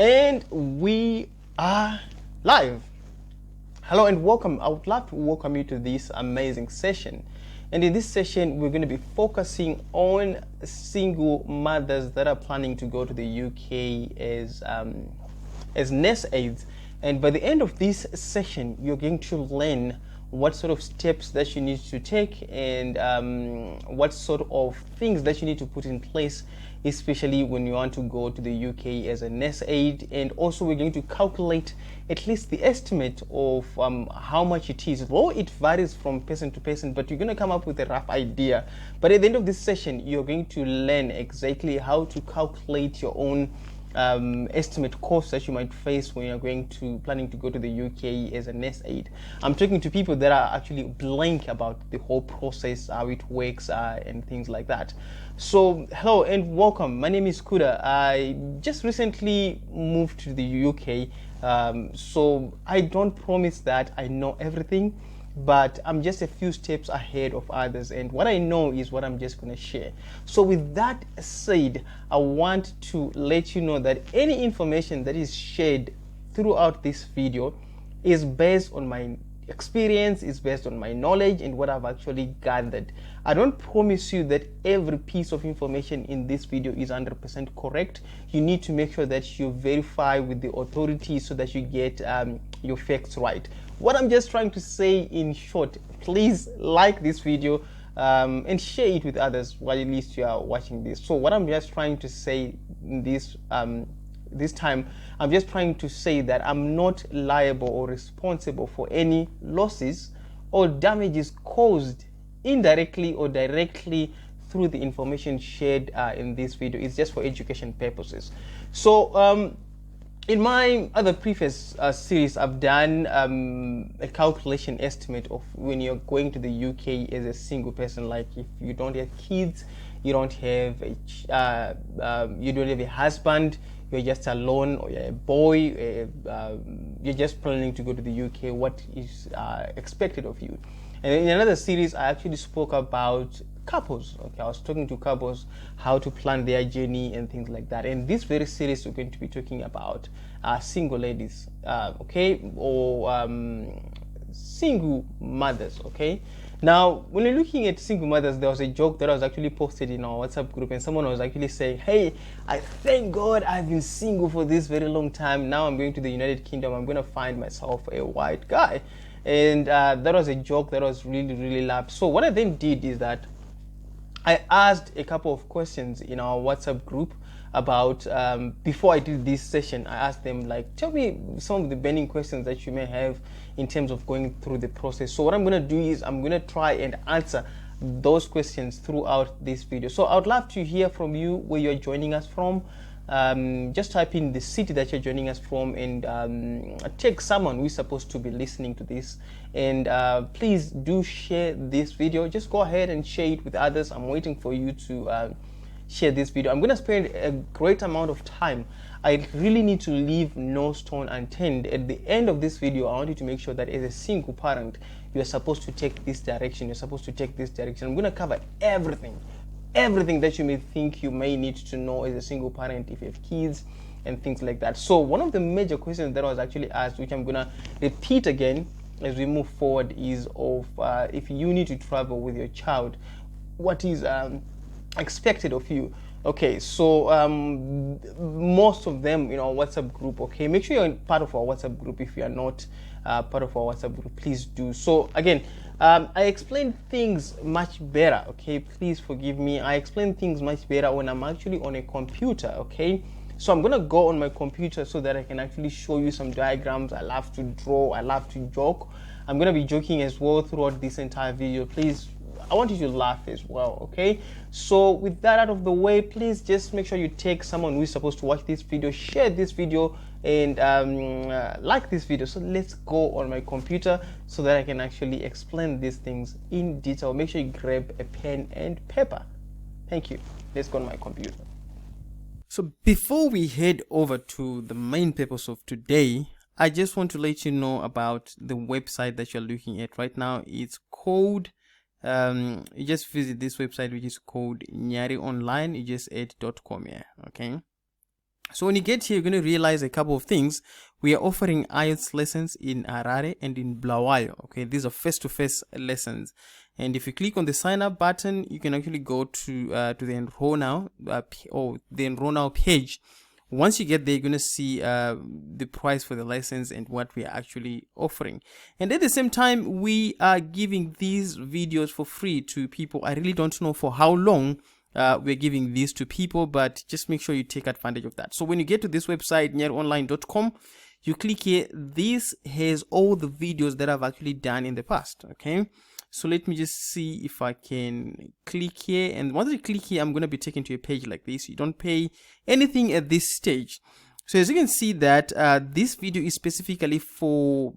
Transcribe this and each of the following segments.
And we are live. Hello and welcome. I would love to welcome you to this amazing session. And in this session, we're going to be focusing on single mothers that are planning to go to the UK as nurse aides. And by the end of this session, you're going to learn what sort of steps that you need to take and what sort of things that you need to put in place, especially when you want to go to the UK as a nurse aide. And also we're going to calculate at least the estimate of how much it is, though it varies from person to person, but you're going to come up with a rough idea. But at the end of this session, you're going to learn exactly how to calculate your own estimate costs that you might face when you're planning to go to the UK as a nurse aide. I'm talking to people that are actually blank about the whole process, how it works, and things like that. So hello and welcome. My name is Kuda. I just recently moved to the UK, so I don't promise that I know everything, but I'm just a few steps ahead of others, and what I know is what I'm just going to share. So with that said, I want to let you know that any information that is shared throughout this video is based on my experience, is based on my knowledge and what I've actually gathered. I don't promise you that every piece of information in this video is 100% correct. You need to make sure that you verify with the authorities so that you get your facts right. What I'm just trying to say in short, please like this video and share it with others while at least you are watching this. So what I'm just trying to say in this time, I'm just trying to say that I'm not liable or responsible for any losses or damages caused indirectly or directly through the information shared in this video. It's just for education purposes. So in my other previous series, I've done a calculation estimate of when you're going to the UK as a single person. Like if you don't have kids, you don't have a husband, you're just alone, or you're a boy, you're just planning to go to the UK, what is expected of you. And in another series, I actually spoke about couples. Okay, I was talking to couples how to plan their journey and things like that. And this very series, we're going to be talking about single ladies, okay, or single mothers. Okay. Now, when you're looking at single mothers, there was a joke that was actually posted in our WhatsApp group, and someone was actually saying, "Hey, I thank God I've been single for this very long time. Now I'm going to the United Kingdom. I'm going to find myself a white guy." And that was a joke that was really laughed. So what I then did is that I asked a couple of questions in our WhatsApp group about before I did this session. I asked them, like, tell me some of the burning questions that you may have in terms of going through the process. So what I'm going to do is I'm going to try and answer those questions throughout this video. So I would love to hear from you where you're joining us from. Just type in the city that you're joining us from and take someone who's supposed to be listening to this, and please do share this video. Just go ahead and share it with others. I'm waiting for you to share this video. I'm going to spend a great amount of time. I really need to leave no stone unturned. At the end of this video, I want you to make sure that as a single parent, you're supposed to take this direction. You're supposed to take this direction. I'm going to cover everything that you may think you may need to know as a single parent if you have kids and things like that. So one of the major questions that was actually asked, which I'm gonna repeat again as we move forward, is of if you need to travel with your child, what is expected of you. Okay, so most of them in our WhatsApp group, okay, make sure you're part of our WhatsApp group. If you are not part of our WhatsApp group, please do. So again, I explain things much better, okay, please forgive me. I explain things much better when I'm actually on a computer, okay. So I'm gonna go on my computer so that I can actually show you some diagrams. I love to draw, I love to joke. I'm gonna be joking as well throughout this entire video. Please, I want you to laugh as well, okay? So with that out of the way, please just make sure you take someone who is supposed to watch this video, share this video, and like this video. So let's go on my computer so that I can actually explain these things in detail. Make sure you grab a pen and paper. Thank you. Let's go on my computer. So before we head over to the main purpose of today, I just want to let you know about the website that you're looking at right now. It's called you just visit this website, which is called Nyari Online. You just add .com here, okay? So when you get here, you're going to realize a couple of things. We are offering IELTS lessons in Harare and in Bulawayo. Okay, these are face-to-face lessons. And if you click on the sign up button, you can actually go to the enroll now or the enroll now page. Once you get there, you're going to see the price for the license and what we are actually offering. And at the same time, we are giving these videos for free to people. I really don't know for how long we're giving these to people, but just make sure you take advantage of that. So when you get to this website, nyeronline.com, you click here. This has all the videos that I've actually done in the past. Okay, so let me just see if I can click here, and once I click here, I'm going to be taken to a page like this. You don't pay anything at this stage. So as you can see that this video is specifically for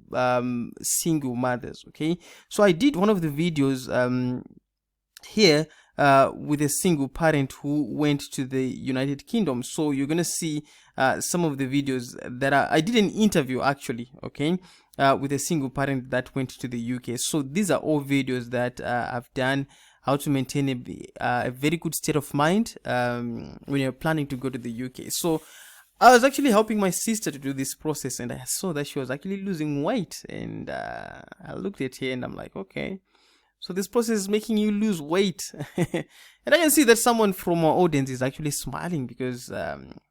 single mothers. Okay, so I did one of the videos here with a single parent who went to the United Kingdom. So you're gonna see some of the videos that I did an interview actually, okay, with a single parent that went to the UK. So these are all videos that I've done, how to maintain a very good state of mind when you're planning to go to the UK. So I was actually helping my sister to do this process, and I saw that she was actually losing weight, and I looked at her and I'm like, okay, so this process is making you lose weight. And I can see that someone from our audience is actually smiling because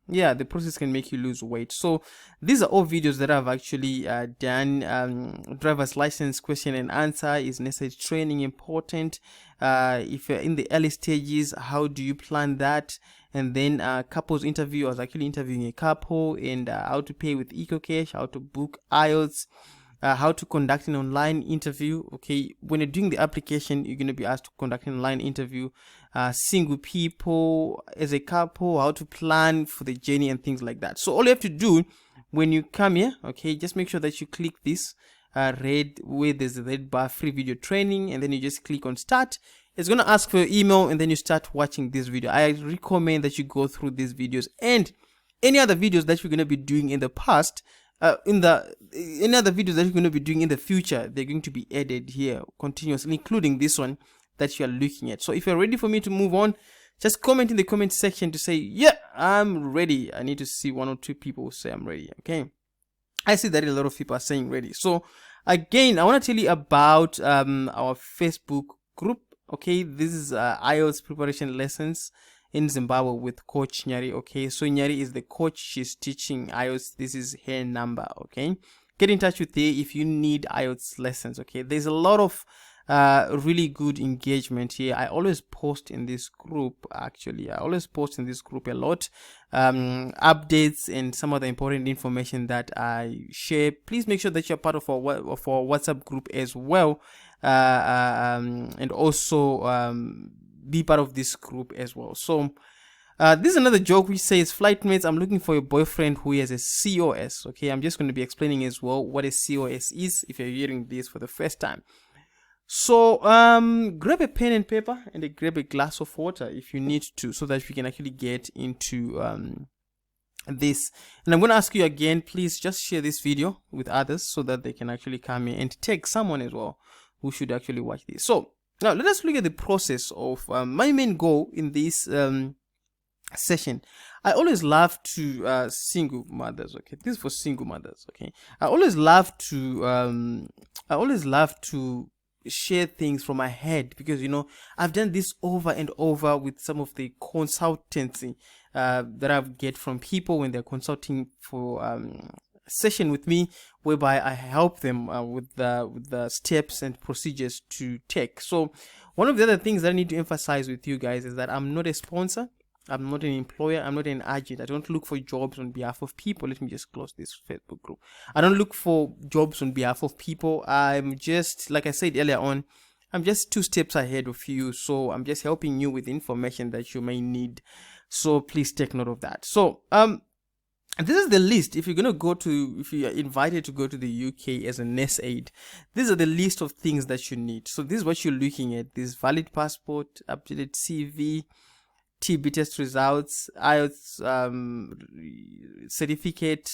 yeah, the process can make you lose weight. So these are all videos that I've actually done. Driver's license question and answer, is necessary training important? If you're in the early stages, how do you plan that? And then couples interview, I was actually interviewing a couple, and how to pay with EcoCash, how to book IELTS, how to conduct an online interview. Okay, when you're doing the application, you're going to be asked to conduct an online interview. Single people, as a couple, how to plan for the journey and things like that. So all you have to do when you come here, okay, just make sure that you click this red, where there's a red bar, free video training, and then you just click on start. It's going to ask for your email, and then you start watching this video. I recommend that you go through these videos and any other videos that you're going to be doing in the past. Any other videos that you're going to be doing in the future, they're going to be added here continuously, including this one that you are looking at. So if you're ready for me to move on, just comment in the comment section to say, yeah, I'm ready. I need to see 1 or 2 people say I'm ready. Okay, I see that a lot of people are saying ready. So again, I want to tell you about our Facebook group. Okay, this is IELTS preparation lessons in Zimbabwe with Coach Nyari. Okay, so Nyari is the coach. She's teaching IELTS. This is her number. Okay, get in touch with her if you need IELTS lessons. Okay, there's a lot of really good engagement here. I always post in this group. Actually, I always post in this group a lot, updates and some of the important information that I share. Please make sure that you're part of our WhatsApp group as well, and also be part of this group as well. So this is another joke which says, flightmates, I'm looking for a boyfriend who has a COS. Okay, I'm just going to be explaining as well what a COS is if you're hearing this for the first time. So grab a pen and paper and grab a glass of water if you need to, so that we can actually get into this. And I'm going to ask you again, please just share this video with others so that they can actually come in and take someone as well who should actually watch this. So now let us look at the process of my main goal in this session. I always love to single mothers. Okay, this is for single mothers. Okay, I always love to share things from my head, because you know I've done this over and over with some of the consultancy that I've get from people when they're consulting for session with me, whereby I help them with the steps and procedures to take. So one of the other things that I need to emphasize with you guys is that I'm not a sponsor, I'm not an employer, I'm not an agent. I don't look for jobs on behalf of people. Let me just close this Facebook group. I don't look for jobs on behalf of people. I'm just, like I said earlier on, I'm just 2 steps ahead of you. So I'm just helping you with information that you may need. So please take note of that. So this is the list. If you're going to go to, if you are invited to go to the UK as a nurse aide, these are the list of things that you need. So this is what you're looking at. This valid passport, updated CV, TB test results, IELTS certificate,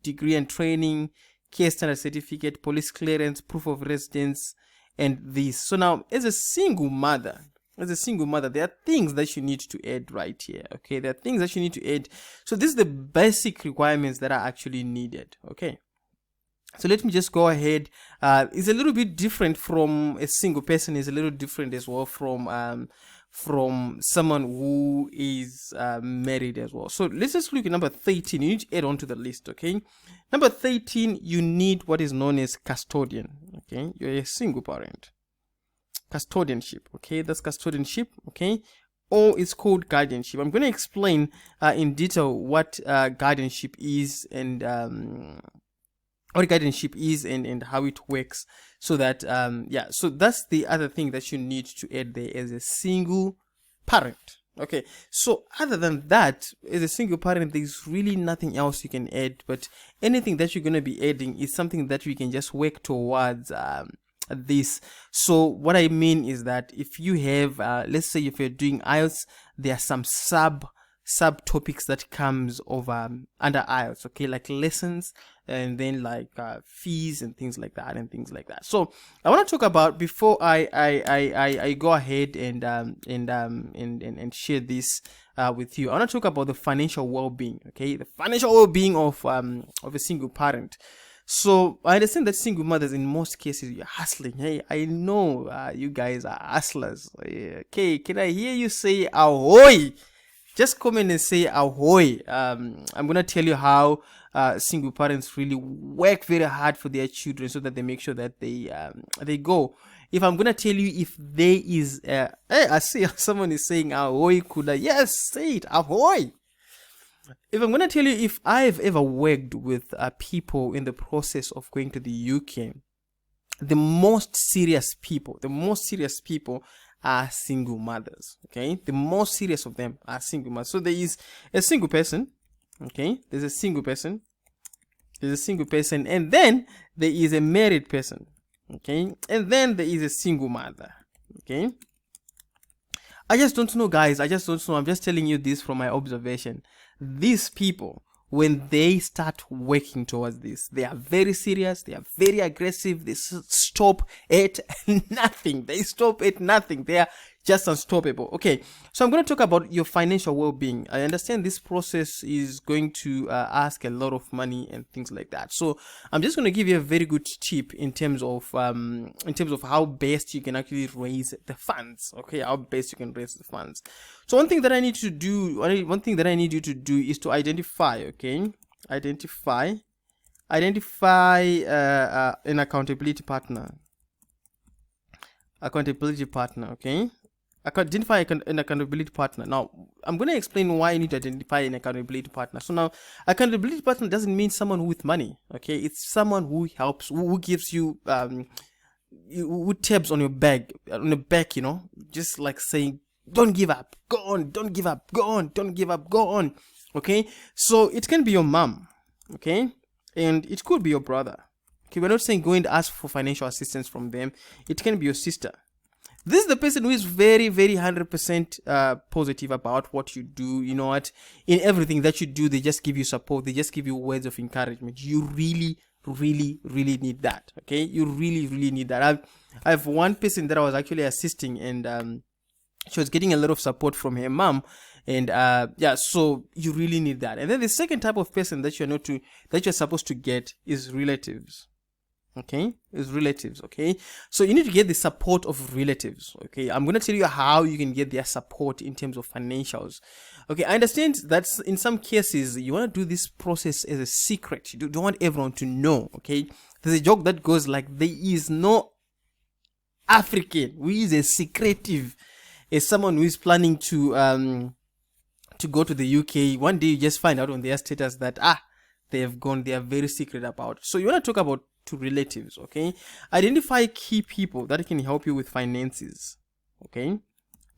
degree and training, case standard certificate, police clearance, proof of residence, and this. So now, as a single mother, as a single mother, there are things that you need to add right here. Okay, there are things that you need to add. So this is the basic requirements that are actually needed. Okay, so let me just go ahead. It's a little bit different from a single person. It's a little different as well from someone who is married as well. So let's just look at number 13. You need to add on to the list. Okay, number 13, you need what is known as custodian. Okay, you're a single parent. Custodianship. Okay, that's custodianship. Okay, or it's called guardianship. I'm going to explain in detail what guardianship is and what guardianship is and how it works, so that yeah, so that's the other thing that you need to add there as a single parent. Okay, so other than that, as a single parent, there's really nothing else you can add, but anything that you're going to be adding is something that we can just work towards this. So what I mean is that if you have let's say if you're doing IELTS, there are some subtopics that comes over under IELTS, okay, like lessons and then like fees and things like that. So I want to talk about, before I go ahead and share this with you, I want to talk about the financial well-being. Okay, the financial well-being of a single parent. So I understand that single mothers, in most cases, you're hustling. Hey, I know you guys are hustlers. Okay, can I hear you say ahoy? Just comment and say ahoy. I'm gonna tell you how single parents really work very hard for their children, so that they make sure that they go. If I'm gonna tell you if there is, hey, I see someone is saying ahoy. Kuda, yes, say it, ahoy. If I'm gonna tell you if I've ever worked with people in the process of going to the UK, the most serious people are single mothers. Okay, the most serious of them are single mothers. So there is a single person. Okay, there's a single person, and then there is a married person. Okay, and then there is a single mother. Okay, I just don't know, guys. I just don't know. I'm just telling you this from my observation. These people, when they start working towards this, they are very serious, they are very aggressive, they stop at nothing. They stop at nothing. They are just unstoppable. Okay, so I'm going to talk about your financial well-being. I understand this process is going to ask a lot of money and things like that. So I'm just going to give you a very good tip in terms of how best you can actually raise the funds. Okay, how best you can raise the funds. So one thing that I need you to do is to identify. Okay, identify an accountability partner. Okay, identify an accountability partner. Now I'm going to explain why you need to identify an accountability partner. So now, accountability partner doesn't mean someone with money. Okay, it's someone who helps, who gives you who taps on your back, you know, just like saying, don't give up, go on, don't give up, go on, don't give up, go on. Okay, so it can be your mom. Okay, and it could be your brother. Okay, we're not saying go and ask for financial assistance from them. It can be your sister. This is the person who is very, very 100% positive about what you do. You know what? In everything that you do, they just give you support. They just give you words of encouragement. You really, really, really need that. Okay, you really, really need that. I have one person that I was actually assisting, and she was getting a lot of support from her mom. And yeah, so you really need that. And then the second type of person that you're supposed to get is relatives. Okay, is relatives. Okay, so you need to get the support of relatives. Okay, I'm going to tell you how you can get their support in terms of financials. Okay, I understand that in some cases you want to do this process as a secret. You don't want everyone to know. Okay, there's a joke that goes like, there is no African who is as secretive as someone who is planning to go to the UK. One day you just find out on their status that they have gone. They are very secret about it. So you want to talk about to relatives. Okay, identify key people that can help you with finances. Okay,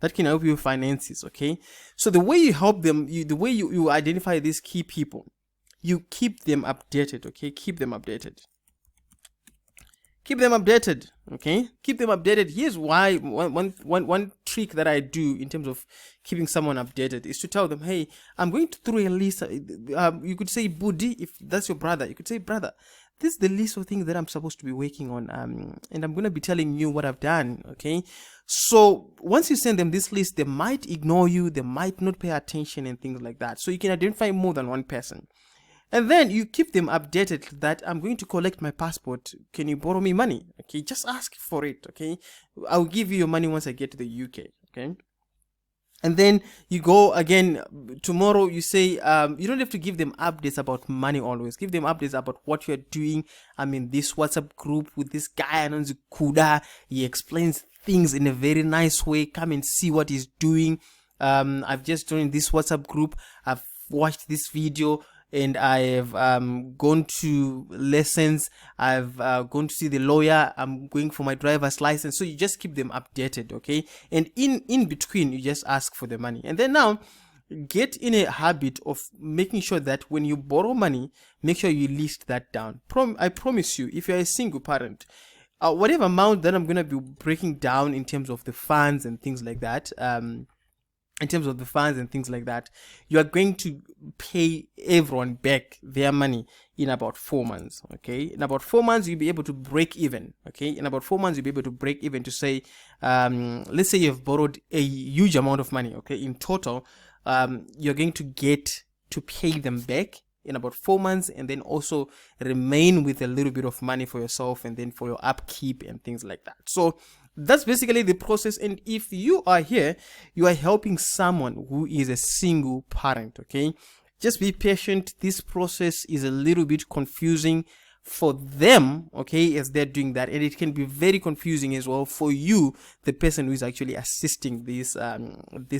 that can help you with finances. Okay, so the way you help them, the way you identify these key people, you keep them updated. Okay, keep them updated. Okay, keep them updated. Here's why. One trick that I do in terms of keeping someone updated is to tell them, hey, I'm going to throw a list. You could say Budi, if that's your brother. You could say, brother, this is the list of things that I'm supposed to be working on, and I'm going to be telling you what I've done. Okay, So once you send them this list, they might ignore you, they might not pay attention and things like that. So you can identify more than one person. And then you keep them updated that I'm going to collect my passport. Can you borrow me money? Okay, just ask for it. Okay, I'll give you your money once I get to the UK. Okay. And then you go again tomorrow. You say you don't have to give them updates about money always. Give them updates about what you're doing. I'm in this WhatsApp group with this guy Anonzi Kuda. He explains things in a very nice way. Come and see what he's doing. I've just joined this WhatsApp group. I've watched this video. And I've gone to lessons. I've gone to see the lawyer. I'm going for my driver's license. So you just keep them updated, okay? And in between, you just ask for the money. And then now, get in a habit of making sure that when you borrow money, make sure you list that down. I promise you, if you're a single parent, whatever amount that I'm going to be breaking down in terms of the funds and things like that, you are going to pay everyone back their money in about 4 months. Okay, in about 4 months you'll be able to break even. Okay, in about 4 months you'll be able to break even to say, let's say you've borrowed a huge amount of money. Okay, in total, you're going to get to pay them back in about 4 months, and then also remain with a little bit of money for yourself and then for your upkeep and things like that. So that's basically the process. And if you are here, you are helping someone who is a single parent. Okay, just be patient. This process is a little bit confusing for them, okay, as they're doing that, and it can be very confusing as well for you, the person who is actually assisting this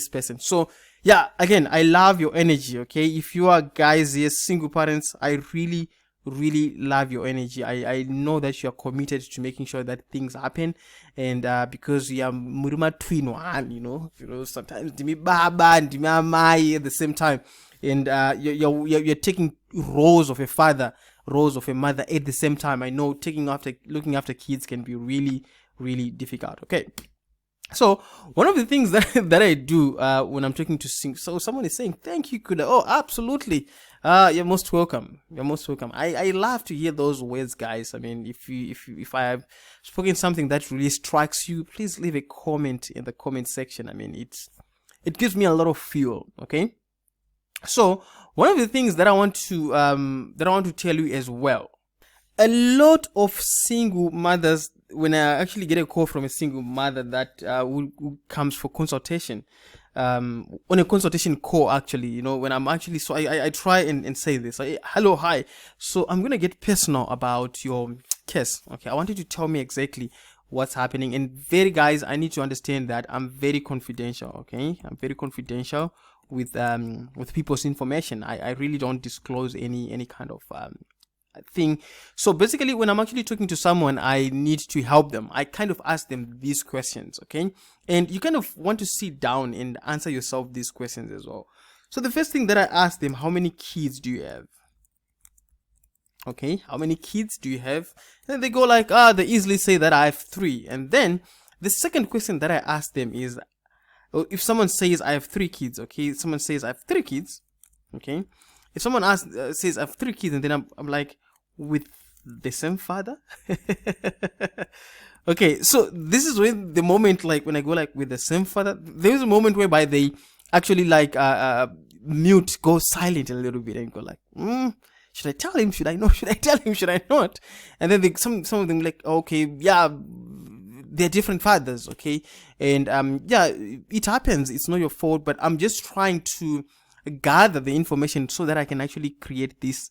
person. So yeah, again, I love your energy. Okay, if you are guys here, single parents, I really love your energy. I know that you are committed to making sure that things happen, and because you are muruma twin one, you know sometimes dimi baba and dimi amai at the same time, and you're taking roles of a father, roles of a mother at the same time. I know looking after kids can be really difficult. Okay, so one of the things that I do when I'm talking to so someone is saying thank you, Kuda. Oh, absolutely. You're most welcome. You're most welcome. I love to hear those words, guys. I mean, if I have spoken something that really strikes you, please leave a comment in the comment section. I mean, it gives me a lot of fuel. Okay. So one of the things that I want to tell you as well, a lot of single mothers, when I actually get a call from a single mother that who comes for consultation, on a consultation call, actually, when I'm actually, so I try and say this, hello, hi, so I'm gonna get personal about your case. Okay, I want you to tell me exactly what's happening. And guys, I need to understand that I'm very confidential. Okay, I'm very confidential with people's information. I really don't disclose any kind of thing. So basically, when I'm actually talking to someone, I need to help them. I kind of ask them these questions. Okay, and you kind of want to sit down and answer yourself these questions as well. So the first thing that I ask them, how many kids do you have? Okay, how many kids do you have? And they go like, they easily say that I have 3. And then the second question that I ask them is, if someone says I have 3 kids, okay, someone says I have 3 kids, okay, if someone says I have 3 kids, and then I'm like, with the same father? Okay, so this is when the moment, like when I go like with the same father, there is a moment whereby they actually like mute, go silent a little bit, and go like, should I tell him? Should I not? Should I tell him? Should I not? And then some of them like, okay, yeah, they're different fathers, okay, and yeah, it happens. It's not your fault, but I'm just trying to gather the information so that I can actually create this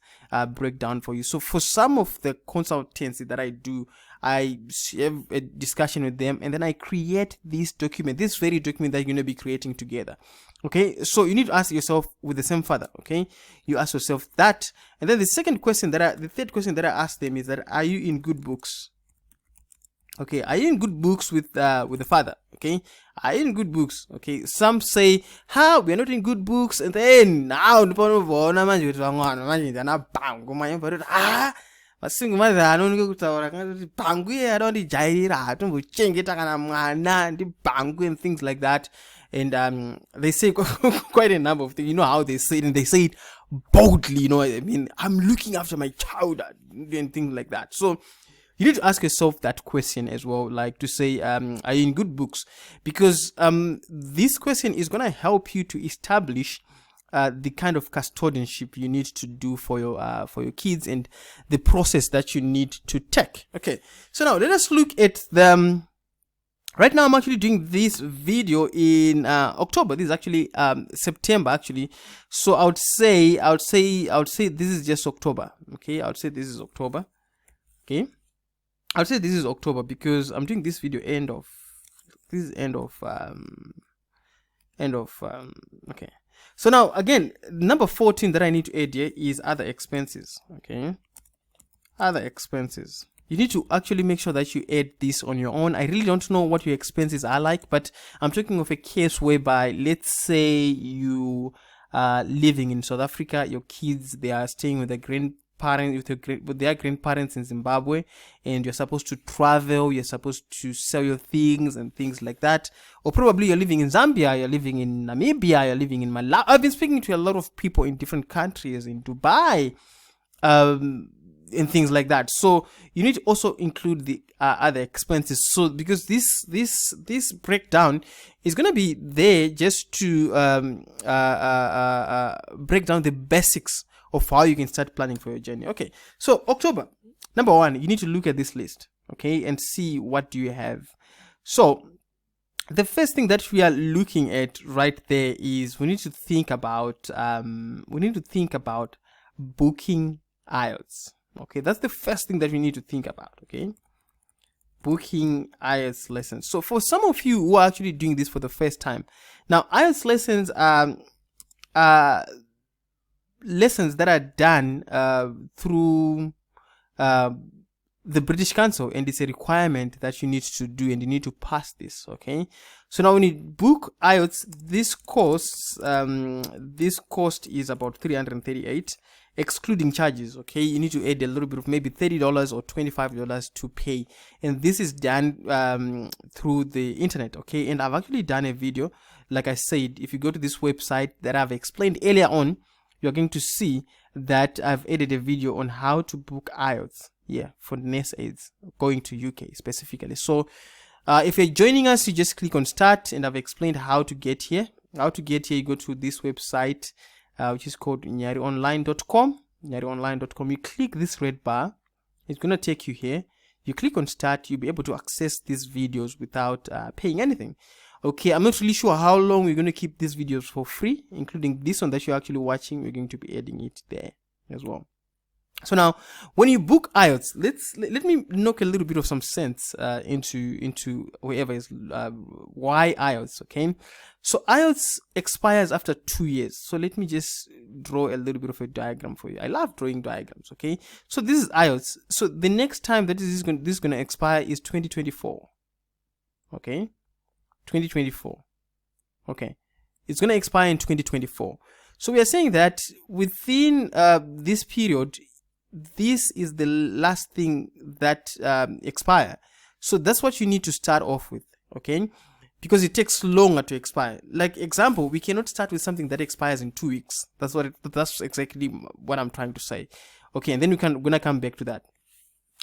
breakdown for you. So for some of the consultancy that I do, I have a discussion with them, and then I create this document, this very document that you're going to be creating together. Okay, so you need to ask yourself, with the same father. Okay, you ask yourself that, and then the third question that I ask them is that, are you in good books? Okay, are you in good books with the father? Okay, are you in good books? Okay, some say, we are not in good books, and then now vasingu mazano kutaura kuti bhangu iye adondijairira hatombochengeta kana mwana ndibhangu and things like that. And they say quite a number of things. You know how they say it, and they say it boldly. I mean, I'm looking after my child and things like that. So You need to ask yourself that question as well, like to say, are you in good books? Because this question is going to help you to establish the kind of custodianship you need to do for your kids and the process that you need to take. Okay, so now let us look at the right now I'm actually doing this video in October. This is actually September actually, so I would say this is just October. Okay, I would say this is October. Okay, I would say this is October because I'm doing this video end of okay. So now again, number 14 that I need to add here is other expenses. Okay, other expenses. You need to actually make sure that you add this on your own. I really don't know what your expenses are like, but I'm talking of a case whereby, let's say you are living in South Africa, your kids, they are staying with their grandparents, with their grandparents in Zimbabwe, and you're supposed to travel, you're supposed to sell your things and things like that. Or probably you're living in Zambia, you're living in Namibia, you're living in Malawi. I've been speaking to a lot of people in different countries, in Dubai, and things like that. So you need to also include the other expenses. So because this breakdown is going to be there just to break down the basics of how you can start planning for your journey. Okay, so October, number 1, you need to look at this list, okay, and see what do you have. So the first thing that we are looking at right there is we need to think about booking IELTS. Okay, that's the first thing that we need to think about. Okay, booking IELTS lessons. So for some of you who are actually doing this for the first time, now IELTS lessons are lessons that are done through the British Council, and it's a requirement that you need to do, and you need to pass this. Okay, so now when you book IELTS, this cost is about 338 excluding charges. Okay, you need to add a little bit of maybe $30 or $25 to pay, and this is done through the internet. Okay, and I've actually done a video, like I said. If you go to this website that I've explained earlier on, you're going to see that I've added a video on how to book IELTS, for NSAIDs going to UK specifically. So if you're joining us, you just click on start, and I've explained how to get here. You go to this website, which is called nyarionline.com. You click this red bar, it's going to take you here. You click on start, you'll be able to access these videos without paying anything. Okay, I'm not really sure how long we're going to keep these videos for free, including this one that you're actually watching. We're going to be adding it there as well. So now, when you book IELTS, let me knock a little bit of some sense into whoever is why IELTS. Okay, so IELTS expires after 2 years. So let me just draw a little bit of a diagram for you. I love drawing diagrams. Okay, so this is IELTS. So the next time that this is going to expire is 2024. Okay, 2024. Okay, it's going to expire in 2024. So we are saying that within this period, this is the last thing that expire. So that's what you need to start off with. Okay, because it takes longer to expire. Like example, we cannot start with something that expires in 2 weeks. That's exactly what I'm trying to say. Okay, and then we're gonna come back to that.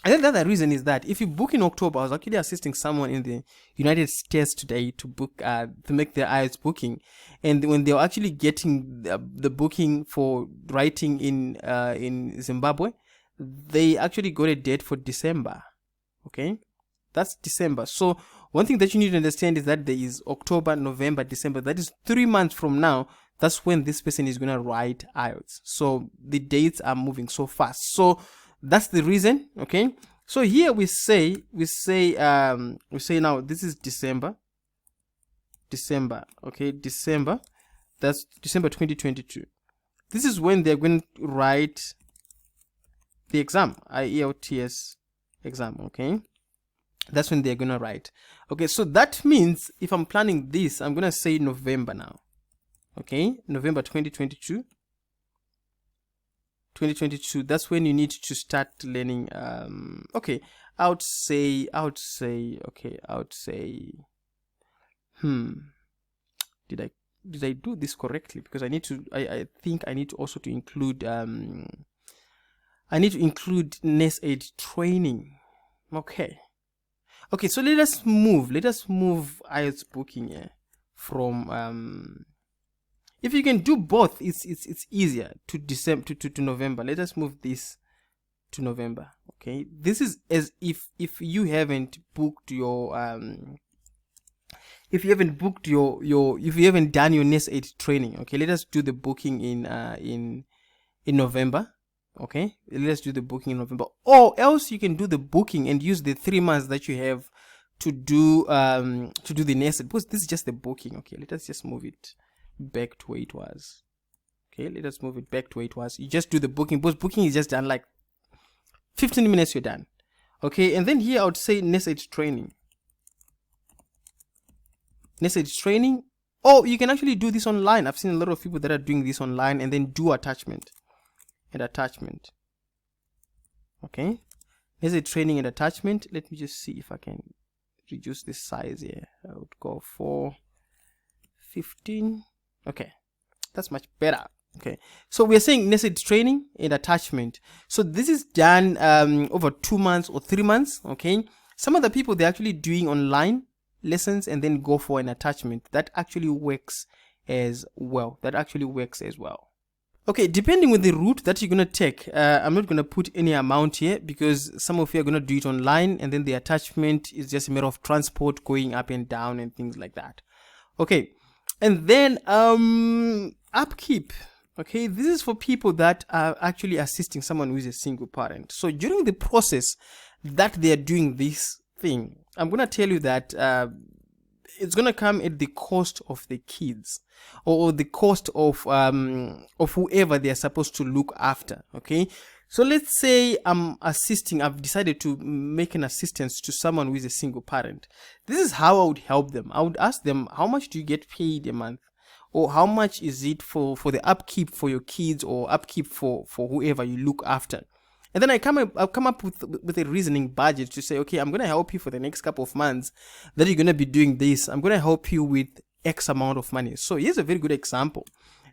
And then the other reason is that if you book in October, I was actually assisting someone in the United States today to book to make their IELTS booking, and when they were actually getting the booking for writing in Zimbabwe, they actually got a date for December. Okay, that's December. So one thing that you need to understand is that there is October, November, December. That is 3 months from now. That's when this person is gonna write IELTS. So the dates are moving so fast. So that's the reason. Okay, so here we say now this is December. Okay, December, that's December 2022. This is when they're going to write the exam, IELTS exam. Okay, that's when they're gonna write. Okay, so that means if I'm planning this, I'm gonna say November now. Okay, November 2022. That's when you need to start learning. Okay, I would say did I do this correctly? Because I think I need to also to include NSAID training. Okay. Okay, so let us move IELTS booking from if you can do both, it's easier to December to November. Let us move this to November. Okay, this is as if you haven't booked your if you haven't done your Nest 8 training. Okay, let us do the booking in November. Okay, let's do the booking in November, or else you can do the booking and use the 3 months that you have to do the Nest, because this is just the booking. Okay, let us just move it back to where it was. Okay, let us move it back to where it was. You just do the booking, because booking is just done like 15 minutes, you're done. Okay, and then here I would say Nest 8 training. Nest 8 training. Oh, you can actually do this online. I've seen a lot of people that are doing this online and then do attachment. Okay, there's a training and attachment. Let me just see if I can reduce this size here. I would go for 15. Okay, that's much better. Okay, so we're saying Nest training and attachment. So this is done over 2 months or 3 months. Okay, some of the people, they're actually doing online lessons and then go for an attachment. That actually works as well. Okay, depending on the route that you're going to take, I'm not going to put any amount here, because some of you are going to do it online, and then the attachment is just a matter of transport going up and down and things like that. Okay, and then upkeep. Okay, this is for people that are actually assisting someone who is a single parent. So during the process that they are doing this thing, I'm going to tell you that it's going to come at the cost of the kids, or the cost of whoever they are supposed to look after. Okay, so let's say I've decided to make an assistance to someone who is a single parent. This is how I would help them. I would ask them, how much do you get paid a month, or how much is it for the upkeep for your kids, or upkeep for whoever you look after. And then I'll come up with a reasoning budget to say, okay, I'm going to help you for the next couple of months that you're going to be doing this. I'm going to help you with X amount of money. So here's a very good example.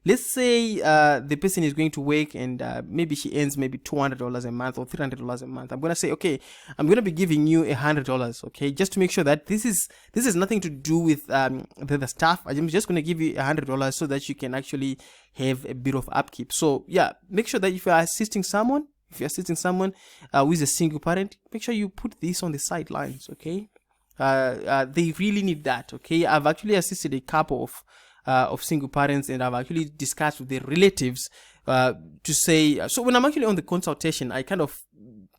Let's say the person is going to work, and maybe she earns maybe $200 a month or $300 a month. I'm going to say, okay, I'm going to be giving you $100, okay, just to make sure that this is nothing to do with the staff. I'm just going to give you $100 so that you can actually have a bit of upkeep. So yeah, make sure that if you're assisting someone, who is a single parent, make sure you put this on the sidelines. Okay, they really need that. Okay, I've actually assisted a couple of single parents, and I've actually discussed with their relatives to say, so when I'm actually on the consultation, I kind of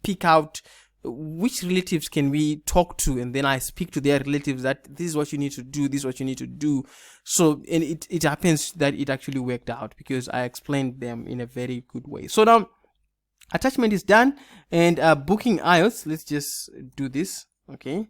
pick out which relatives can we talk to, and then I speak to their relatives that this is what you need to do, this is what you need to do. So, and it happens that it actually worked out because I explained them in a very good way. So now attachment is done, and booking IELTS, let's just do this. Okay,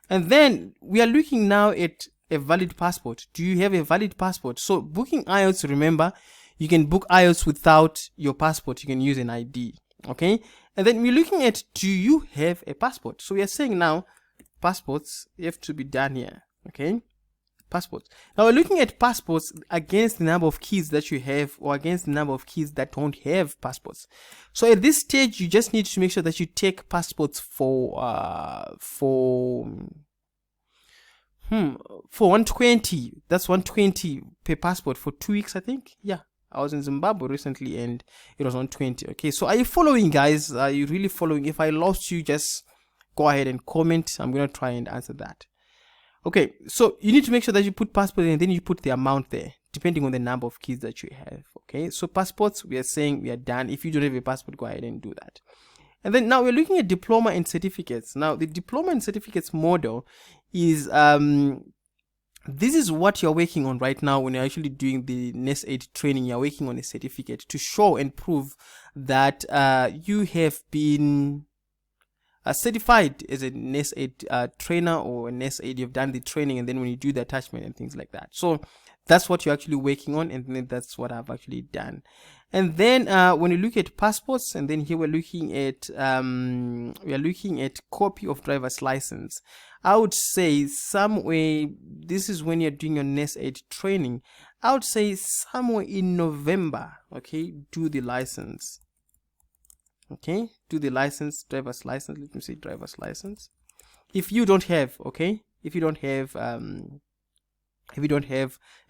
and then we are looking now at a valid passport. Do you have a valid passport? So booking IELTS, remember, you can book IELTS without your passport. You can use an ID. Okay, and then we're looking at, do you have a passport? So we are saying now passports have to be done here. Okay, passports. Now we're looking at passports against the number of kids that you have, or against the number of kids that don't have passports. So at this stage, you just need to make sure that you take passports for 120. That's 120 per passport for 2 weeks, I think. Yeah, I was in Zimbabwe recently and it was 120. Okay, so are you following, guys? Are you really following? If I lost you, just go ahead and comment. I'm gonna try and answer that. Okay, so you need to make sure that you put passport and then you put the amount there, depending on the number of kids that you have. Okay, so passports, we are saying we are done. If you don't have a passport, go ahead and do that. And then now we're looking at diploma and certificates. Now the diploma and certificates model is this is what you're working on right now when you're actually doing the Nest 8 training. You're working on a certificate to show and prove that you have been certified as a Nest 8 trainer or a Nest 8. You've done the training, and then when you do the attachment and things like that. So that's what you're actually working on, and then that's what I've actually done. And then when you look at passports, and then here we're looking at copy of driver's license. I would say somewhere, this is when you're doing your Nest 8 training, I would say somewhere in November. Okay, do the license. Okay, do the license, driver's license. Let me say driver's license. If you don't have, okay, if you don't have a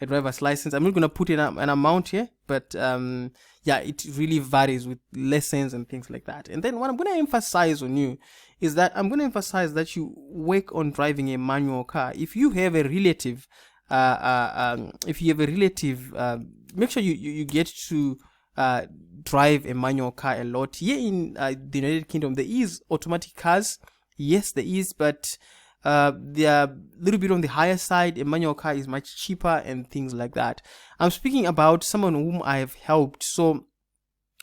driver's license, I'm not going to put in an amount here, but yeah, it really varies with lessons and things like that. And then what I'm going to emphasize on you is that I'm going to emphasize that you work on driving a manual car. If you have a relative, make sure you get to drive a manual car a lot. Here in the United Kingdom, there is automatic cars. Yes, there is, but they are a little bit on the higher side. A manual car is much cheaper and things like that. I'm speaking about someone whom I have helped. So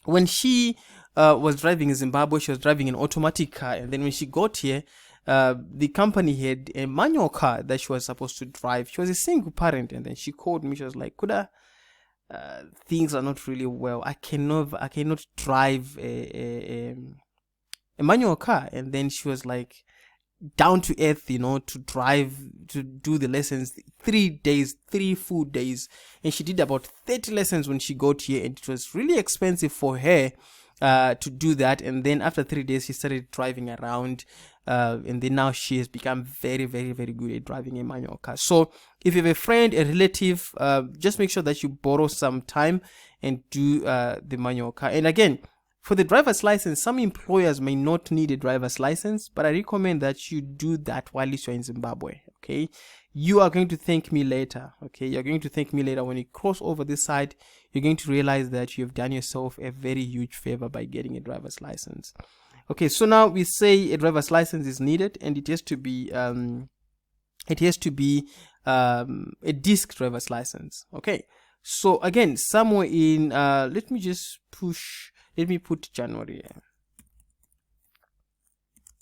when she was driving in Zimbabwe, she was driving an automatic car, and then when she got here, the company had a manual car that she was supposed to drive. She was a single parent, and then she called me. She was like, Kuda, things are not really well. I cannot drive a manual car. And then she was like, down to earth, to drive, to do the lessons, 3 full days. And she did about 30 lessons when she got here, and it was really expensive for her to do that. And then after 3 days, she started driving around, and then now she has become very, very, very good at driving a manual car. So if you have a friend, a relative, just make sure that you borrow some time and do the manual car. And again, for the driver's license, some employers may not need a driver's license, but I recommend that you do that while you're in Zimbabwe. Okay, you are going to thank me later. Okay, you're going to thank me later when you cross over this side. You're going to realize that you've done yourself a very huge favor by getting a driver's license. Okay, so now we say a driver's license is needed, and it has to be a disc driver's license. Okay, so again, somewhere in let me put January.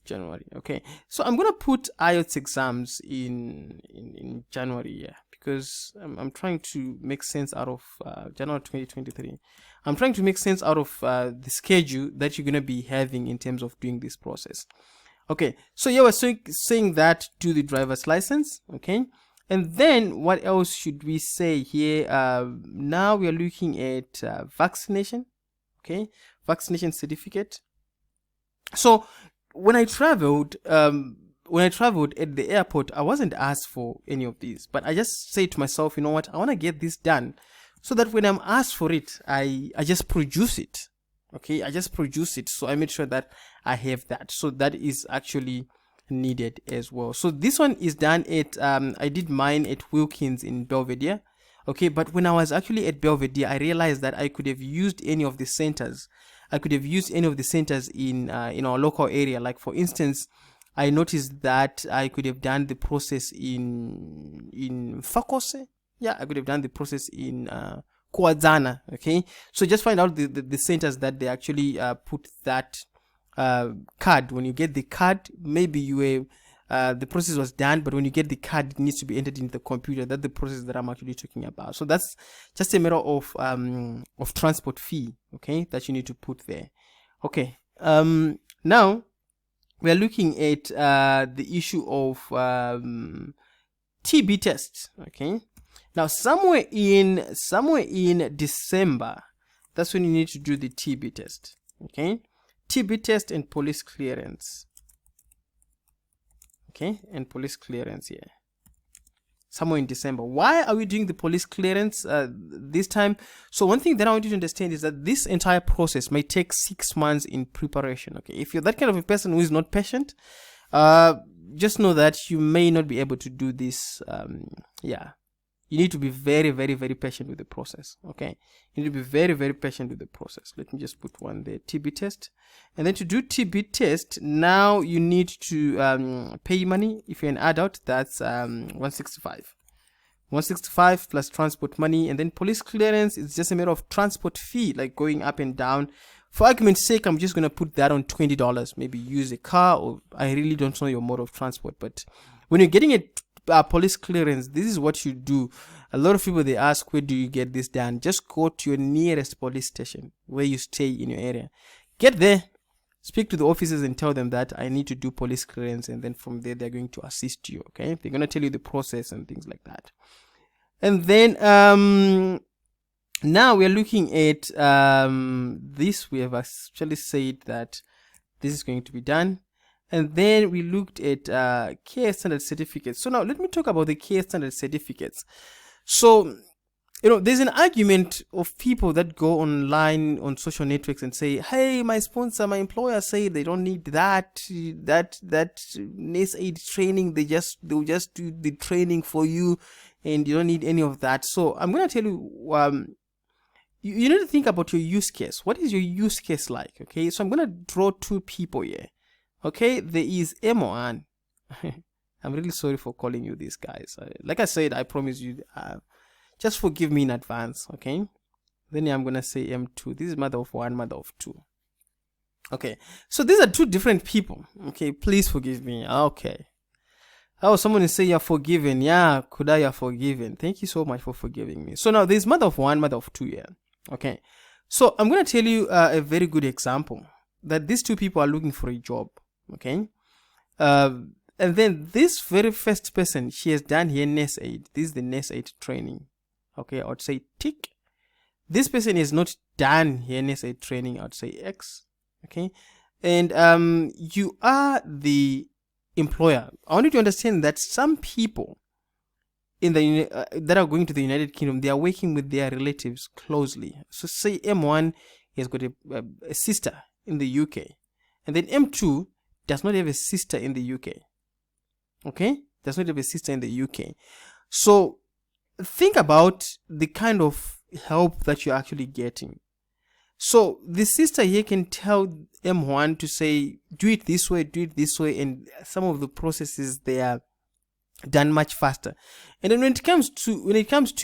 January. Okay, so I'm gonna put IELTS exams in January, because I'm trying to make sense out of January 2023. I'm trying to make sense out of the schedule that you're gonna be having in terms of doing this process. Okay, so yeah, we're saying that do the driver's license. Okay, and then what else should we say here? Now we are looking at vaccination. Okay, vaccination certificate. So when I traveled at the airport, I wasn't asked for any of these, but I just say to myself, you know what, I want to get this done so that when I'm asked for it, I just produce it. Okay, I just produce it. So I made sure that I have that. So that is actually needed as well. So this one is done at I did mine at Wilkins in Belvedere. Okay, but when I was actually at Belvedere, I realized that I could have used any of the centers. I could have used any of the centers in our local area. Like for instance, I noticed that I could have done the process in Fakose. Yeah, I could have done the process in Kuadzana. Okay, so just find out the centers that they actually put that card. When you get the card, maybe you were the process was done, but when you get the card, it needs to be entered into the computer. That's the process that I'm actually talking about. So that's just a matter of transport fee, okay, that you need to put there. Okay, now we are looking at the issue of TB test. Okay, now somewhere in December, that's when you need to do the TB test. Okay, TB test and police clearance. Okay, and police clearance here. Somewhere in December. Why are we doing the police clearance this time? So one thing that I want you to understand is that this entire process may take 6 months in preparation. Okay, if you're that kind of a person who is not patient, just know that you may not be able to do this. Yeah, you need to be very, very, very patient with the process. Okay, you need to be very, very patient with the process. Let me just put one there, TB test. And then to do TB test, now you need to pay money. If you're an adult, that's 165 plus transport money. And then police clearance is just a matter of transport fee, like going up and down. For argument's sake, I'm just going to put that on $20. Maybe use a car, or I really don't know your mode of transport. But when you're getting a police clearance, this is what you do. A lot of people, they ask, where do you get this done? Just go to your nearest police station where you stay in your area. Get there, speak to the officers and tell them that I need to do police clearance, and then from there they're going to assist you. Okay, they're going to tell you the process and things like that. And then Now we are looking at this. We have actually said that this is going to be done. And then we looked at care standard certificates. So now let me talk about the care standard certificates. So, there's an argument of people that go online on social networks and say, hey, my sponsor, my employer say they don't need that NACE aid training. They'll just do the training for you and you don't need any of that. So I'm going to tell you, you need to think about your use case. What is your use case like? Okay, so I'm going to draw two people here. Okay, there is M1. I'm really sorry for calling you these guys. Like I said, I promise you, just forgive me in advance, okay? Then I'm going to say M2. This is mother of one, mother of two. Okay, so these are two different people. Okay, please forgive me. Okay. Oh, someone is saying you're forgiven. Yeah, Kuda, you're forgiven. Thank you so much for forgiving me. So now there's mother of one, mother of two here. Okay, so I'm going to tell you a very good example that these two people are looking for a job. Okay, and then this very first person, she has done here NACE aid. This is the NACE aid training. Okay, I would say tick. This person is not done here NACE aid training. I would say X. Okay, and you are the employer. I want you to understand that some people in the that are going to the United Kingdom, they are working with their relatives closely. So say M1 has got a sister in the UK, and then M2 does not have a sister in the UK. Okay, does not have a sister in the UK. So think about the kind of help that you're actually getting. So the sister here can tell M1 to say, do it this way, and some of the processes they are done much faster. And then when it comes to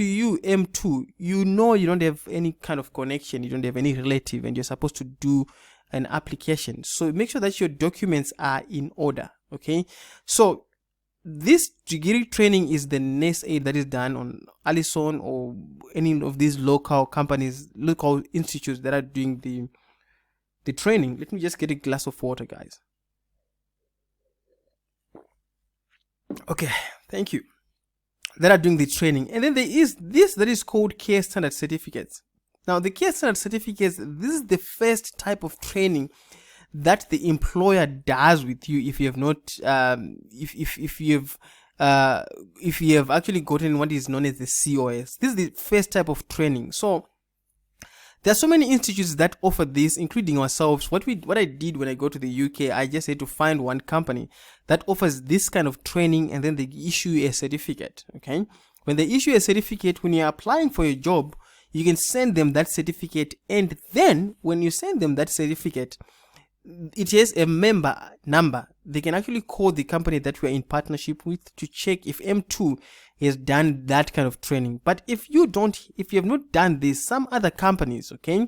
you, M2, you don't have any kind of connection, you don't have any relative, and you're supposed to do an application. So make sure that your documents are in order. Okay, so this degree training is the NACE aid that is done on Allison or any of these local companies, local institutes that are doing the training. Let me just get a glass of water, guys. Okay, thank you. That are doing the training. And then there is this that is called care standard certificates. Now the care standard certificates, this is the first type of training that the employer does with you if you have not if you have actually gotten what is known as the COS. This is the first type of training. So there are so many institutes that offer this, including ourselves. What I did when I go to the UK, I just had to find one company that offers this kind of training, and then they issue a certificate. Okay, when they issue a certificate, when you're applying for a job, you can send them that certificate, and then when you send them that certificate, it has a member number. They can actually call the company that we are in partnership with to check if M2 has done that kind of training. But if you have not done this, some other companies, okay,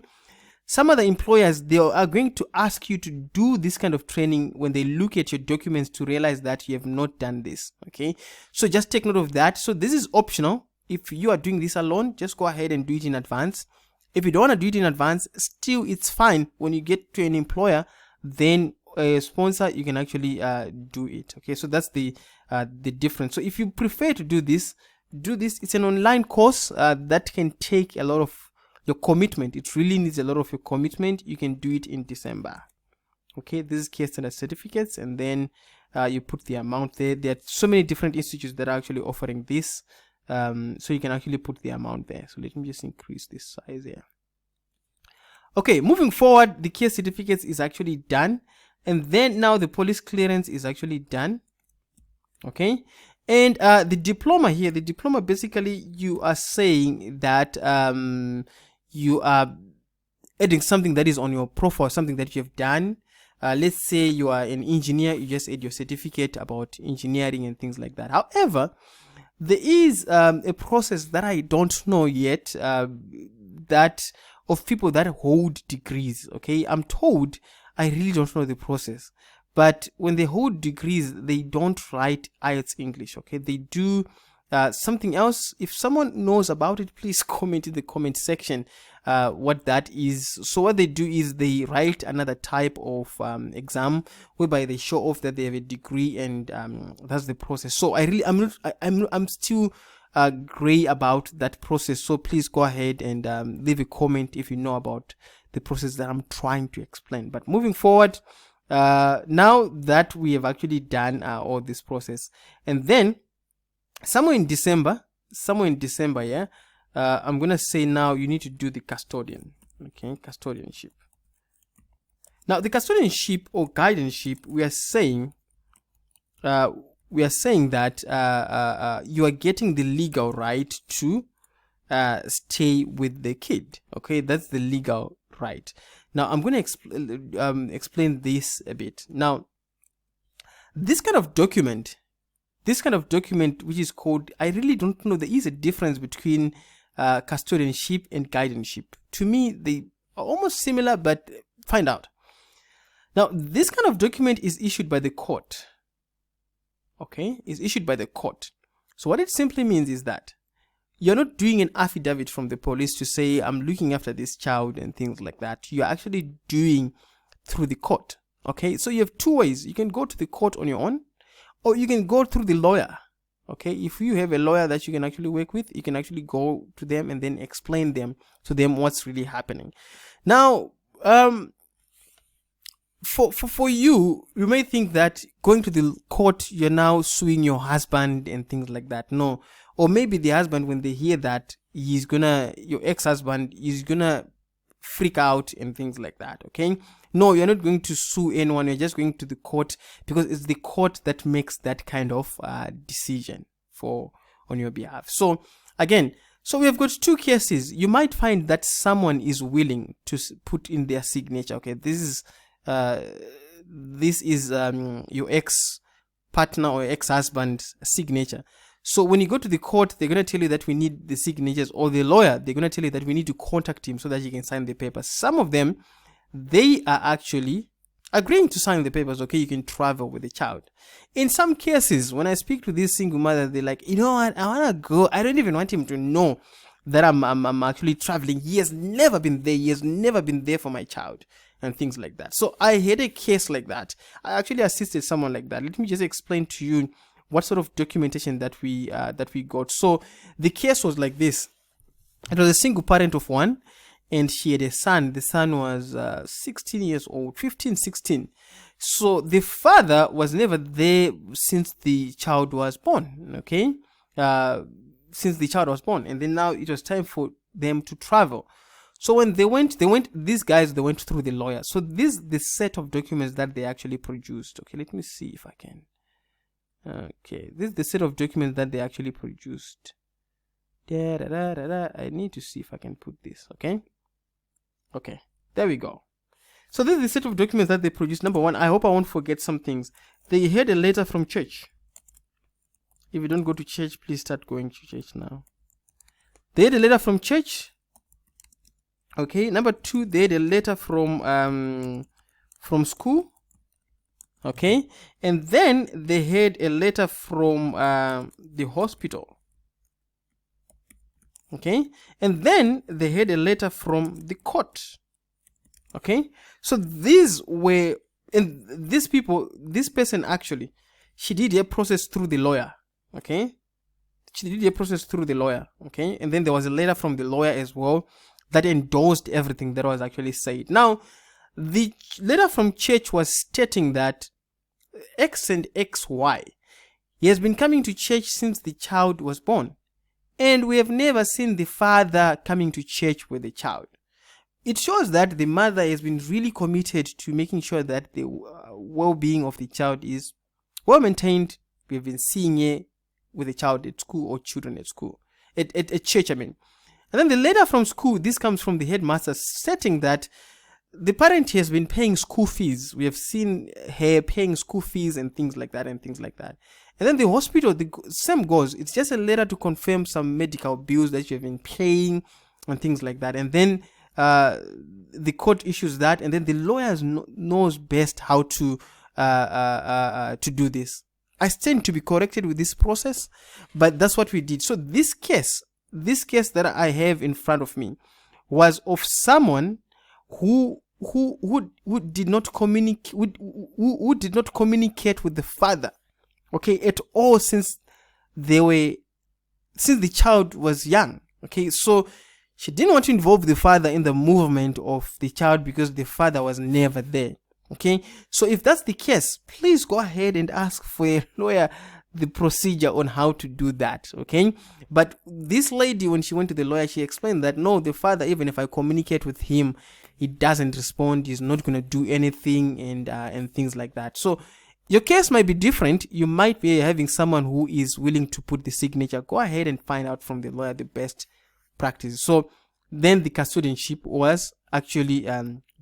some other employers, they are going to ask you to do this kind of training when they look at your documents to realize that you have not done this. Okay, so just take note of that. So this is optional. If you are doing this alone, just go ahead and do it in advance. If you don't want to do it in advance, still it's fine. When you get to an employer, then a sponsor, you can actually do it. Okay, so that's the difference. So if you prefer to do this. It's an online course that can take a lot of your commitment. It really needs a lot of your commitment. You can do it in December. Okay, this is care standard certificates, and then you put the amount there. There are so many different institutes that are actually offering this, so you can actually put the amount there. So let me just increase this size here. Okay, moving forward, the care certificates is actually done, and then now the police clearance is actually done. Okay, and the diploma here, the diploma, basically you are saying that you are adding something that is on your profile, something that you have done. Let's say you are an engineer, you just add your certificate about engineering and things like that. However, there is a process that I don't know yet, that of people that hold degrees. Okay, I'm told, I really don't know the process, but when they hold degrees, they don't write IELTS English. Okay, they do something else. If someone knows about it, please comment in the comment section what that is. So what they do is they write another type of exam whereby they show off that they have a degree, and that's the process. So I'm still gray about that process. So please go ahead and leave a comment if you know about the process that I'm trying to explain. But moving forward, now that we have actually done all this process, and then somewhere in December, yeah, I'm gonna say now you need to do the custodian. Okay, custodianship. Now the custodianship or guardianship, we are saying that you are getting the legal right to stay with the kid. Okay, that's the legal right. Now I'm going to explain this a bit. Now, this kind of document, which is called, I really don't know, there is a difference between custodianship and guardianship. To me, they are almost similar, but find out. Now, this kind of document is issued by the court. Okay, is issued by the court. So what it simply means is that you're not doing an affidavit from the police to say, I'm looking after this child and things like that. You're actually doing through the court. Okay, so you have two ways. You can go to the court on your own, or you can go through the lawyer. Okay, if you have a lawyer that you can actually work with, you can actually go to them and then explain to them what's really happening. Now, for you may think that going to the court, you're now suing your husband and things like that. No. Or maybe the husband, when they hear that, your ex-husband is gonna freak out and things like that. Okay, no, you're not going to sue anyone. You're just going to the court because it's the court that makes that kind of decision on your behalf. So again, we have got two cases. You might find that someone is willing to put in their signature. Okay, this is your ex-partner or ex-husband's signature. So when you go to the court, they're going to tell you that we need the signatures, or the lawyer, they're going to tell you that we need to contact him so that he can sign the papers. Some of them, they are actually agreeing to sign the papers. Okay, you can travel with the child. In some cases, when I speak to this single mother, they're like, you know what, I want to go. I don't even want him to know that I'm actually traveling. He has never been there. He has never been there for my child and things like that. So I had a case like that. I actually assisted someone like that. Let me just explain to you what sort of documentation that we got. So the case was like this. It was a single parent of one, and she had a son. The son was 16 years old, 15, 16. So the father was never there since the child was born. Okay, since the child was born, and then now it was time for them to travel. So when they went, these guys, they went through the lawyer. So this is the set of documents that they actually produced. Okay, let me see if I can. Okay, this is the set of documents that they actually produced. I need to see if I can put this. Okay, there we go. So this is the set of documents that they produced. Number one, I hope I won't forget some things. They had a letter from church. If you don't go to church, please start going to church now. They had a letter from church. Okay, number two, they had a letter from school. Okay, and then they had a letter from the hospital. Okay, and then they had a letter from the court. Okay, so these were, and these people, this person actually, she did a process through the lawyer. Okay, she did a process through the lawyer. Okay, and then there was a letter from the lawyer as well that endorsed everything that was actually said. Now, the letter from church was stating that X and XY, he has been coming to church since the child was born, and we have never seen the father coming to church with the child. It shows that the mother has been really committed to making sure that the well-being of the child is well maintained. We have been seeing it with the child at school, or children at school, at church, I mean. And then the letter from school, this comes from the headmaster, stating that the parent has been paying school fees. We have seen her paying school fees and things like that. And then the hospital, the same goes. It's just a letter to confirm some medical bills that you have been paying and things like that. And then the court issues that, and then the lawyers knows best how to do this. I stand to be corrected with this process, but that's what we did. So this case that I have in front of me was of someone who did not communicate who did not communicate with the father, okay, at all, since they were since the child was young. Okay, so she didn't want to involve the father in the movement of the child because the father was never there. Okay, so if that's the case, please go ahead and ask for a lawyer the procedure on how to do that. Okay, but this lady, when she went to the lawyer, she explained that no, the father, even if I communicate with him, he doesn't respond, he's not going to do anything, and things like that. So your case might be different. You might be having someone who is willing to put the signature. Go ahead and find out from the lawyer the best practices. So then the custodianship was actually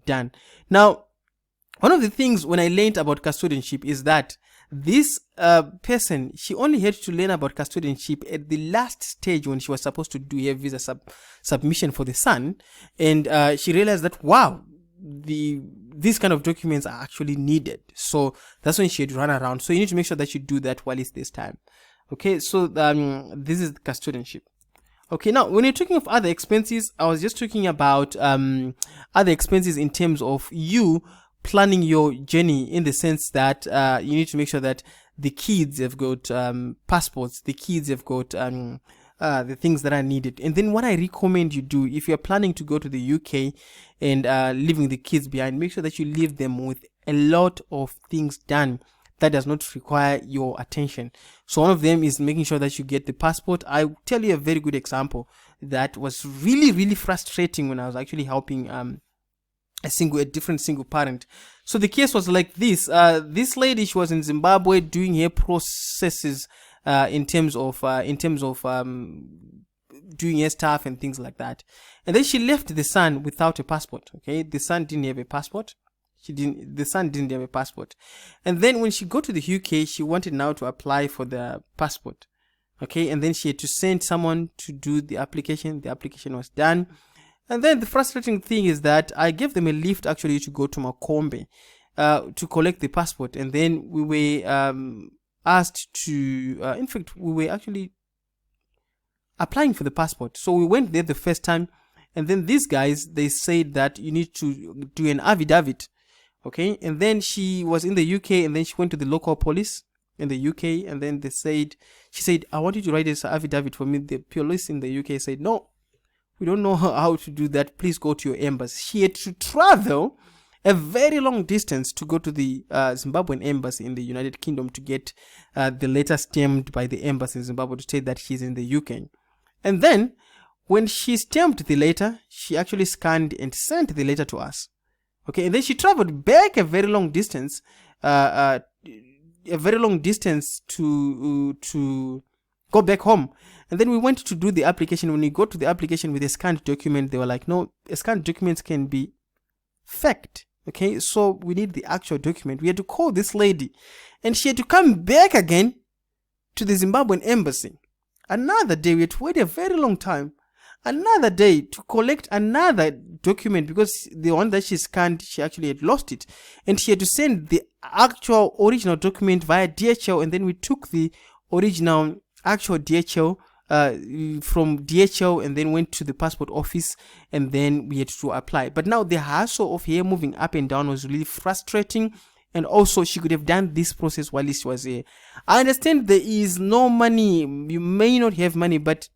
done. Now, one of the things when I learned about custodianship is that this person, she only had to learn about custodianship at the last stage when she was supposed to do her visa submission for the son, and she realized that wow, these kind of documents are actually needed. So that's when she had run around. So you need to make sure that you do that while it's this time. Okay, so this is the custodianship. Okay, now when you're talking of other expenses, I was just talking about other expenses in terms of you planning your journey, in the sense that you need to make sure that the kids have got passports, the kids have got the things that are needed. And then what I recommend you do, if you're planning to go to the UK and leaving the kids behind, make sure that you leave them with a lot of things done that does not require your attention. So one of them is making sure that you get the passport. I'll tell you a very good example that was really, really frustrating when I was actually helping a different single parent. So the case was like this. This lady, she was in Zimbabwe doing her processes in terms of doing her stuff and things like that. And then she left the son without a passport. Okay, the son didn't have a passport. The son didn't have a passport. And then when she got to the UK, she wanted now to apply for the passport. Okay, and then she had to send someone to do the application. The application was done. And then the frustrating thing is that I gave them a lift actually to go to Makombe to collect the passport. And then we were asked to, in fact, we were actually applying for the passport. So we went there the first time. And then these guys, they said that you need to do an affidavit. Okay. And then she was in the UK, and then she went to the local police in the UK. And then she said, I want you to write this affidavit for me. The police in the UK said, no, we don't know how to do that. Please go to your embassy. She had to travel a very long distance to go to the Zimbabwean embassy in the United Kingdom to get the letter stamped by the embassy in Zimbabwe to say that she's in the UK. And then when she stamped the letter, she actually scanned and sent the letter to us. Okay, and then she traveled back a very long distance, to go back home. And then we went to do the application. When we go to the application with a scanned document, they were like, no, scanned documents can be faked. Okay, so we need the actual document. We had to call this lady, and she had to come back again to the Zimbabwean embassy. Another day, we had to wait a very long time. Another day to collect another document, because the one that she scanned, she actually had lost it. And she had to send the actual original document via DHL, and then we took the original actual DHL from DHL and then went to the passport office, and then we had to apply. But now the hassle of her moving up and down was really frustrating, and also she could have done this process while she was here. I understand there is no money, you may not have money, but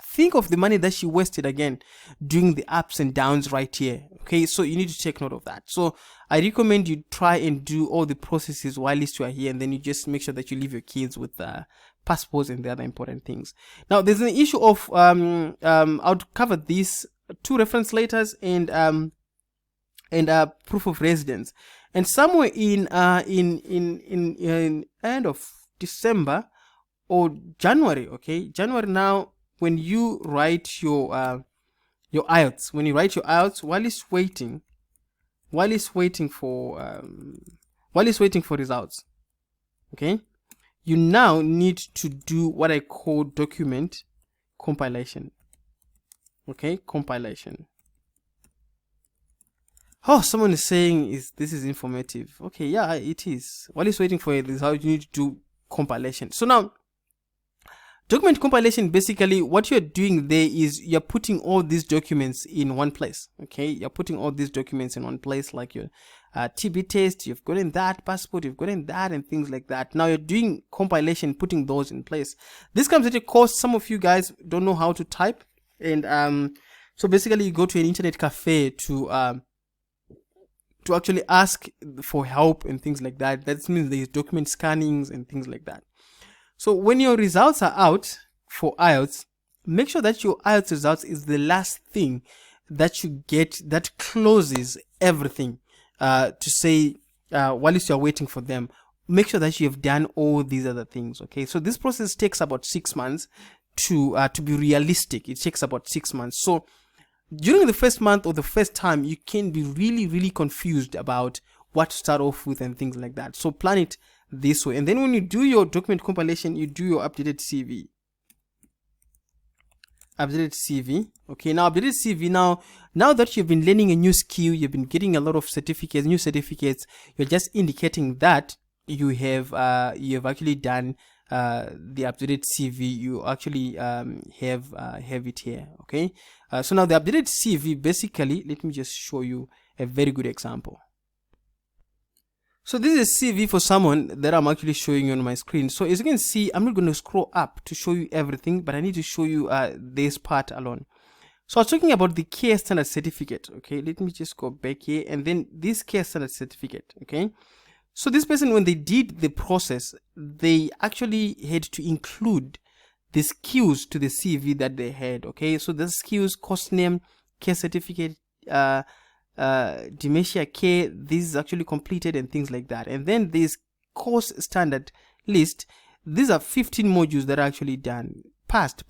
think of the money that she wasted again doing the ups and downs right here. Okay, so you need to take note of that. So I recommend you try and do all the processes while you are here, and then you just make sure that you leave your kids with passports and the other important things. Now there's an issue of I'll cover these 2 reference letters and proof of residence. And somewhere in end of December or January, okay, January now, when you write your IELTS, while it's waiting for results, okay, you now need to do what I call document compilation. Okay, compilation. Oh, someone is saying this is informative. Okay, yeah, it is. While it's waiting for the result, you need to do compilation. So now, Document compilation, basically what you're doing there is you're putting all these documents in one place. Okay, you're putting all these documents in one place, like your TB test, you've gotten that, passport, you've gotten that, and things like that. Now you're doing compilation, putting those in place. This comes at a cost. Some of you guys don't know how to type, and so basically you go to an internet cafe to actually ask for help and things like that. That means there's document scannings and things like that. So when your results are out for IELTS, make sure that your IELTS results is the last thing that you get that closes everything, to say whilst you're waiting for them. Make sure that you have done all these other things. Okay, so this process takes about 6 months to be realistic. It takes about 6 months. So during the first month or the first time, you can be really confused about what to start off with and things like that. So plan it this way, and then when you do your document compilation, you do your updated CV. Okay, now updated CV. Now that you've been learning a new skill, you've been getting a lot of new certificates, you're just indicating that you have actually done the updated CV. You actually have it here. Okay, so now the updated CV, basically, let me just show you a very good example. So this is a CV for someone that I'm actually showing you on my screen. So as you can see, I'm not going to scroll up to show you everything, but I need to show you this part alone. So I was talking about the care standard certificate. Okay, let me just go back here, and then this care standard certificate. Okay, so this person, when they did the process, they actually had to include the skills to the CV that they had. Okay, so the skills, course name, care certificate, dementia care, this is actually completed and things like that. And then this course standard list, these are 15 modules that are actually done, passed.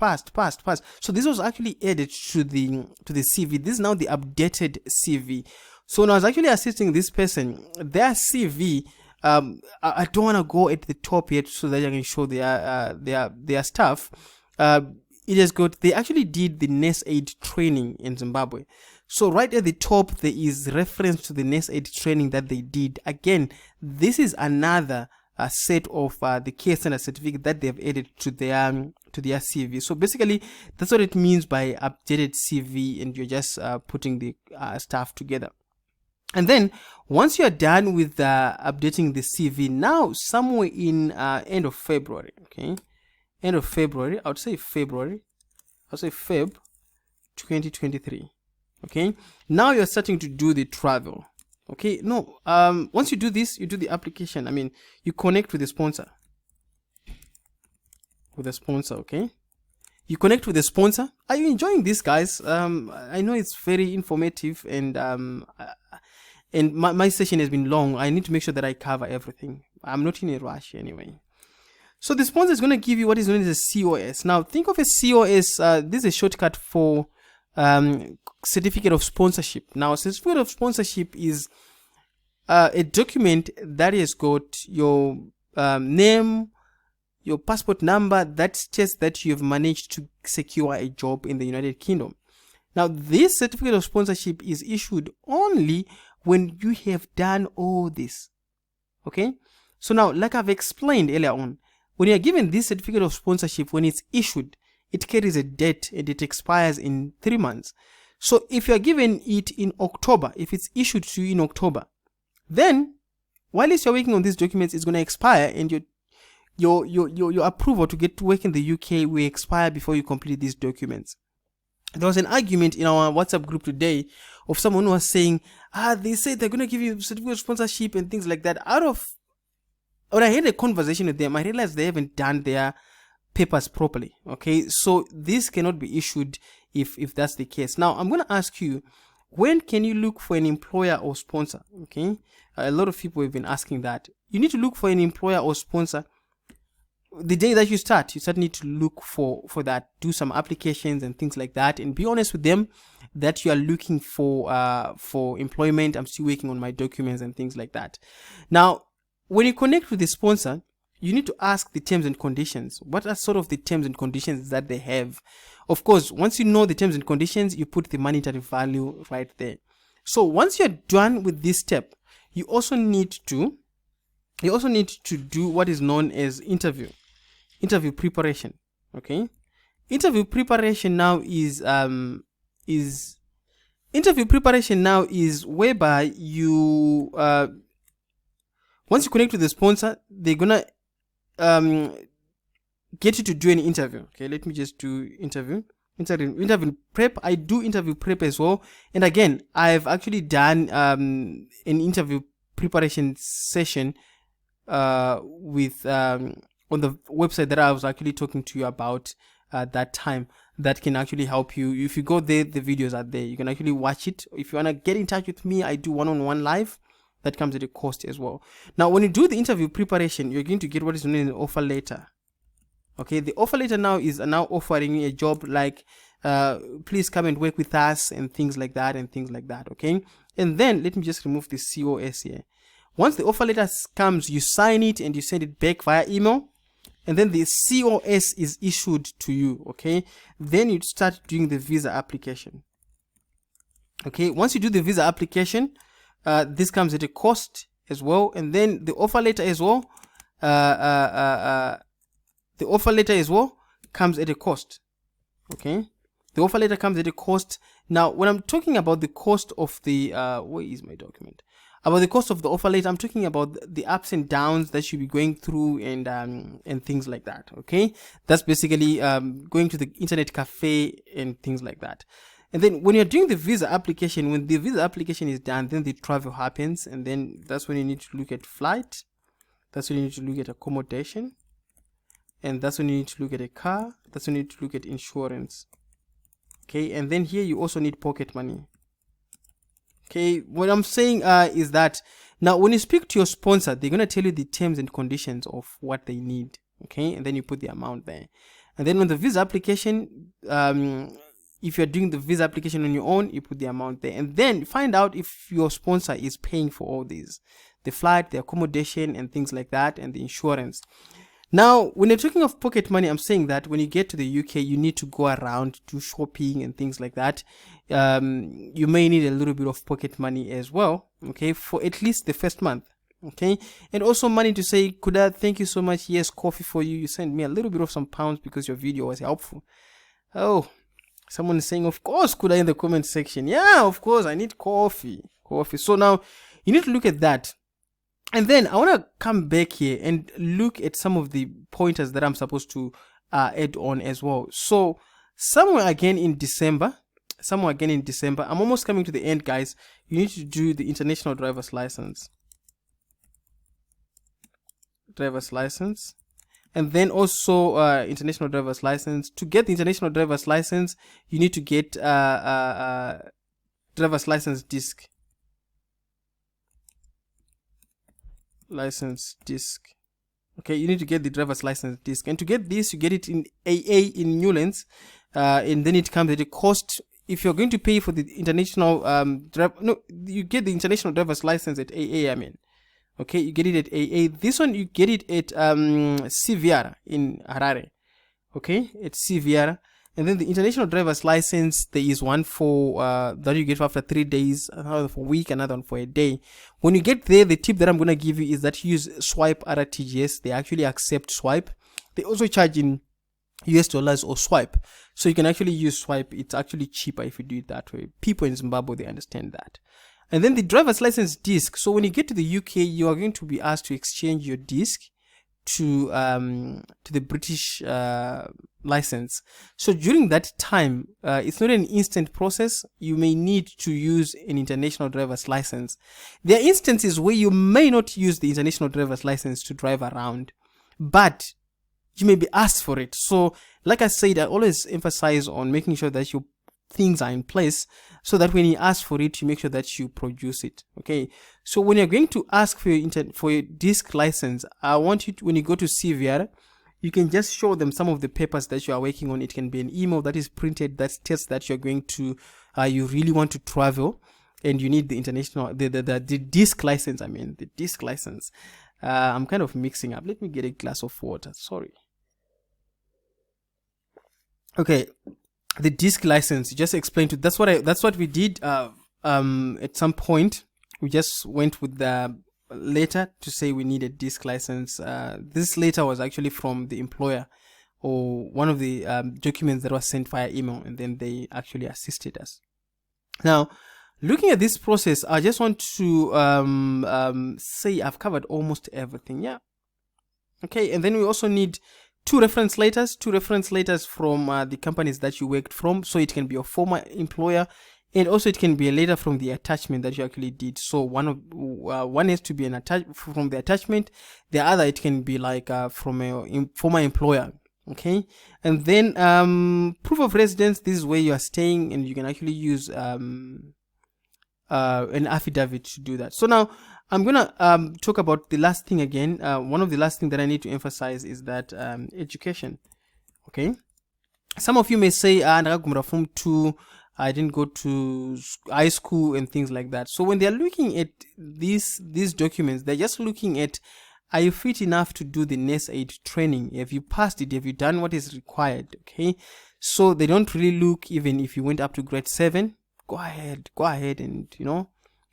So this was actually added to the CV. This is now the updated CV. So when I was actually assisting this person, their CV, I don't want to go at the top yet so that I can show their stuff. It has got, they actually did the nurse aid training in Zimbabwe. So right at the top, there is reference to the nurse aid training that they did. Again, this is another set of the care standard certificate that they've added to their CV. So basically, that's what it means by updated CV, and you're just putting the stuff together. And then once you're done with updating the CV, now somewhere in end of February, okay, end of February, I would say Feb 2023. Okay, now you're starting to do the travel. Okay, no, once you do this, you do the application. I mean, you connect with the sponsor. Okay, you connect with the sponsor. Are you enjoying this, guys? I know it's very informative, and my session has been long. I need to make sure that I cover everything. I'm not in a rush anyway. So the sponsor is going to give you what is known as a COS. Now think of a COS. This is a shortcut for certificate of sponsorship. Now certificate of sponsorship is a document that has got your name, your passport number, that states that you have managed to secure a job in the United Kingdom. Now this certificate of sponsorship is issued only when you have done all this. Okay, so now, like I've explained earlier on, when you are given this certificate of sponsorship, when it's issued, it carries a date and it expires in 3 months. So if you are given it in October, if it's issued to you in October, then while you're working on these documents, it's going to expire, and your approval to get to work in the UK will expire before you complete these documents. There was an argument in our WhatsApp group today of someone who was saying, they said they're going to give you certificate of sponsorship and things like that. When I had a conversation with them, I realized they haven't done their papers properly. Okay, so this cannot be issued if that's the case. Now I'm going to ask you, when can you look for an employer or sponsor? Okay, a lot of people have been asking that. You need to look for an employer or sponsor the day that you start. You certainly need to look for that, do some applications and things like that, and be honest with them that you are looking for employment. I'm still working on my documents and things like that. Now when you connect with the sponsor, you need to ask the terms and conditions. What are sort of the terms and conditions that they have? Of course, once you know the terms and conditions, you put the monetary value right there. So once you're done with this step, you also need to do what is known as interview preparation. Okay, interview preparation now is interview preparation now is whereby you once you connect with the sponsor, they're gonna get you to do an interview. Okay, let me just do interview prep. I do interview prep as well, and again, I've actually done an interview preparation session with on the website that I was actually talking to you about that time. That can actually help you. If you go there, the videos are there. You can actually watch it. If you want to get in touch with me, I do one-on-one live. That comes at a cost as well. Now, when you do the interview preparation, you're going to get what is known as an offer letter. Okay, the offer letter now is now offering you a job like please come and work with us and things like that. Okay, and then let me just remove the COS here. Once the offer letter comes, you sign it and you send it back via email, and then the COS is issued to you. Okay, then you start doing the visa application. Okay, once you do the visa application, this comes at a cost as well, and then the offer letter as well. The offer letter as well comes at a cost. Okay, the offer letter comes at a cost. Now, when I'm talking about the cost of the where is my document? About the cost of the offer letter, I'm talking about the ups and downs that you'll be going through and things like that. Okay, that's basically going to the internet cafe and things like that. And then when you're doing the visa application, when the visa application is done, then the travel happens, and then that's when you need to look at flight. That's when you need to look at accommodation, and that's when you need to look at a car. That's when you need to look at insurance. Okay, and then here you also need pocket money. Okay, what I'm saying is that now when you speak to your sponsor, they're going to tell you the terms and conditions of what they need. Okay, and then you put the amount there. And then on the visa application, if you're doing the visa application on your own, you put the amount there, and then find out if your sponsor is paying for all these, the flight, the accommodation, and things like that, and the insurance. Now, when you're talking of pocket money, I'm saying that when you get to the UK, you need to go around, do shopping and things like that. You may need a little bit of pocket money as well, okay, for at least the first month, okay, and also money to say, Kuda, thank you so much. Yes, coffee for you. You sent me a little bit of some pounds because your video was helpful. Oh, someone is saying, of course, Kuda, in the comment section. Yeah, of course, I need coffee. So now you need to look at that. And then I want to come back here and look at some of the pointers that I'm supposed to add on as well. So somewhere again in December, I'm almost coming to the end, guys. You need to do the international driver's license. And then also international driver's license. To get the international driver's license, you need to get driver's license disc. Okay, you need to get the driver's license disc, and to get this, you get it in AA in Newlands, and then it comes at a cost. If you're going to pay for the international you get the international driver's license at AA. Okay, you get it at AA. This one you get it at CVR in Harare. Okay, at CVR. And then the international driver's license, there is one for that you get for after 3 days, another for a week, another one for a day. When you get there, the tip that I'm going to give you is that you use Swipe RTGS. They actually accept Swipe. They also charge in US dollars or Swipe. So you can actually use Swipe. It's actually cheaper if you do it that way. People in Zimbabwe, they understand that. And then the driver's license disc. So when you get to the UK, you are going to be asked to exchange your disc to the British license. So during that time, it's not an instant process. You may need to use an international driver's license. There are instances where you may not use the international driver's license to drive around, but you may be asked for it. So like I said, I always emphasize on making sure that your things are in place so that when you ask for it, you make sure that you produce it. Okay, so when you're going to ask for your disc license, I want you to, when you go to CVR, you can just show them some of the papers that you are working on. It can be an email that is printed that states that you're going to you really want to travel and you need the international the disc license. The disc license. I'm kind of mixing up. Let me get a glass of water. Sorry. Okay, the disc license. Just explain to. That's what we did. At some point, we just went with the letter to say we need a disc license. This letter was actually from the employer or one of the documents that was sent via email, and then they actually assisted us. Now, looking at this process, I just want to say I've covered almost everything. Yeah. Okay, and then we also need two reference letters from the companies that you worked from. So it can be your former employer, and also it can be a letter from the attachment that you actually did. So one has to be from the attachment. The other, it can be like from a former employer. Okay, and then proof of residence. This is where you are staying, and you can actually use an affidavit to do that. So now I'm gonna talk about the last thing again. One of the last thing that I need to emphasize is that education. Okay, some of you may say, I didn't go to high school and things like that. So when they're looking at these documents, they're just looking at, are you fit enough to do the nurse aid training? Have you passed it? Have you done what is required? Okay, so they don't really look even if you went up to grade 7. Go ahead and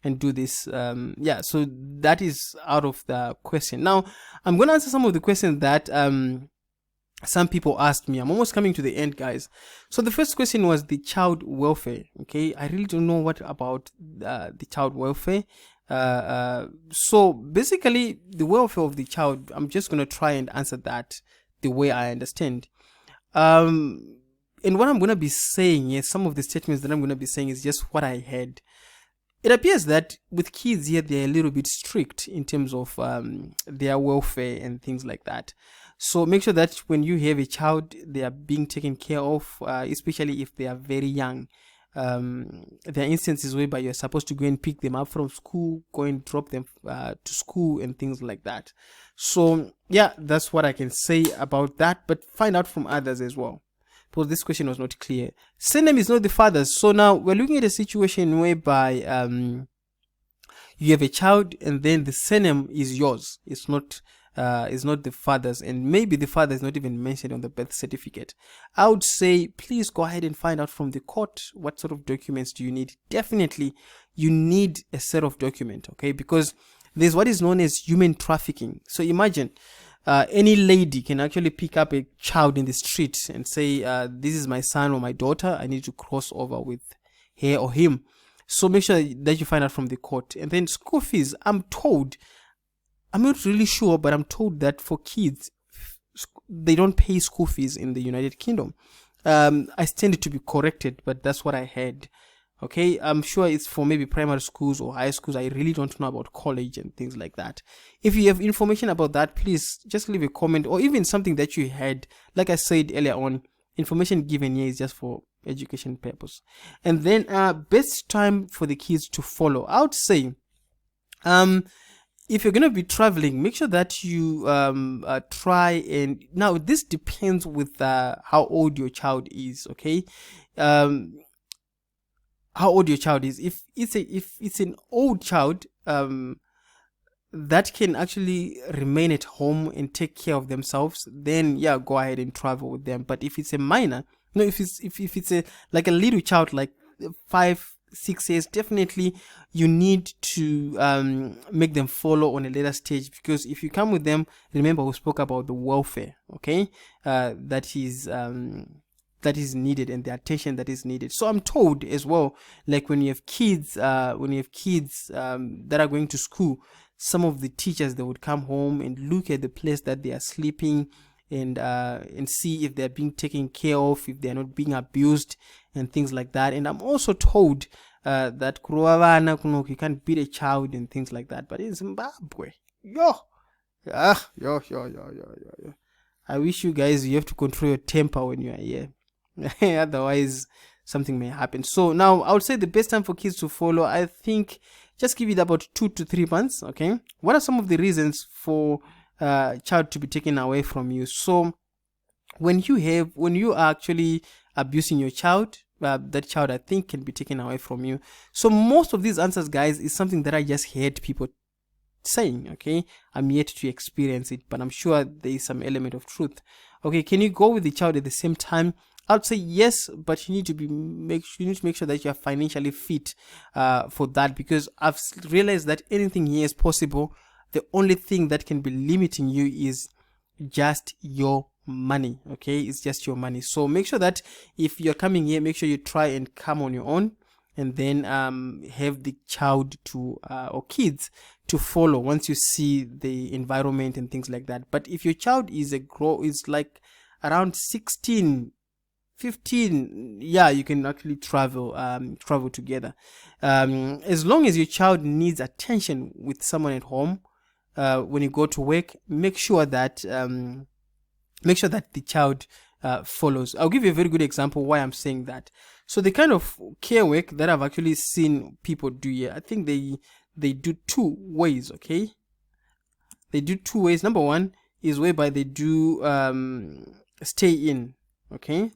and do this. Yeah, so that is out of the question. Now I'm going to answer some of the questions that some people asked me. I'm almost coming to the end, guys. So the first question was the child welfare. Okay, I really don't know what about the child welfare. So basically the welfare of the child, I'm just going to try and answer that the way I understand. And what I'm going to be saying is, some of the statements that I'm going to be saying is just what I heard. It appears that with kids here, they're a little bit strict in terms of their welfare and things like that. So make sure that when you have a child, they are being taken care of, especially if they are very young. There are instances whereby you're supposed to go and pick them up from school, go and drop them to school and things like that. So yeah, that's what I can say about that, but find out from others as well, because this question was not clear. Surname is not the father's. So now we're looking at a situation whereby you have a child and then the surname is yours. It's not the father's, and maybe the father is not even mentioned on the birth certificate. I would say please go ahead and find out from the court what sort of documents do you need. Definitely you need a set of document, okay, because there's what is known as human trafficking. So imagine any lady can actually pick up a child in the street and say, this is my son or my daughter, I need to cross over with her or him. So make sure that you find out from the court. And then school fees, I'm not really sure, but I'm told that for kids, they don't pay school fees in the United Kingdom. I stand to be corrected, but that's what I heard. Okay, I'm sure it's for maybe primary schools or high schools. I really don't know about college and things like that. If you have information about that, please just leave a comment, or even something that you had. Like I said earlier on, information given here is just for education purpose. And then best time for the kids to follow. I would say if you're going to be traveling, make sure that you try, and now this depends with how old your child is. Okay, how old your child is. If it's an old child that can actually remain at home and take care of themselves, then yeah, go ahead and travel with them. But if it's a minor, if it's a like a little child, like 5-6 years, definitely you need to make them follow on a later stage, because if you come with them, remember we spoke about the welfare, okay, that is needed, and the attention that is needed. So I'm told as well, like when you have kids that are going to school, some of the teachers, they would come home and look at the place that they are sleeping, and see if they're being taken care of, if they're not being abused and things like that. And I'm also told that you can't beat a child and things like that. But in Zimbabwe, I wish you guys, you have to control your temper when you are here. Otherwise something may happen. So now I would say the best time for kids to follow, I think just give it about 2 to 3 months. Okay, what are some of the reasons for child to be taken away from you? So when you are actually abusing your child, that child, I think, can be taken away from you. So most of these answers, guys, is something that I just heard people saying. Okay, I'm yet to experience it, but I'm sure there is some element of truth. Okay, can you go with the child at the same time? I'd say yes, but you need to make sure that you are financially fit for that, because I've realized that anything here is possible. The only thing that can be limiting you is just your money. Okay, it's just your money. So make sure that if you're coming here, make sure you try and come on your own, and then have the child to or kids to follow once you see the environment and things like that. But if your child is is like around 16, 15, yeah, you can actually travel together, as long as your child needs attention with someone at home. When you go to work, make sure that the child follows. I'll give you a very good example why I'm saying that. So the kind of care work that I've actually seen people do here, I think they do two ways. Okay, they do two ways. Number one is whereby they do stay in. Okay,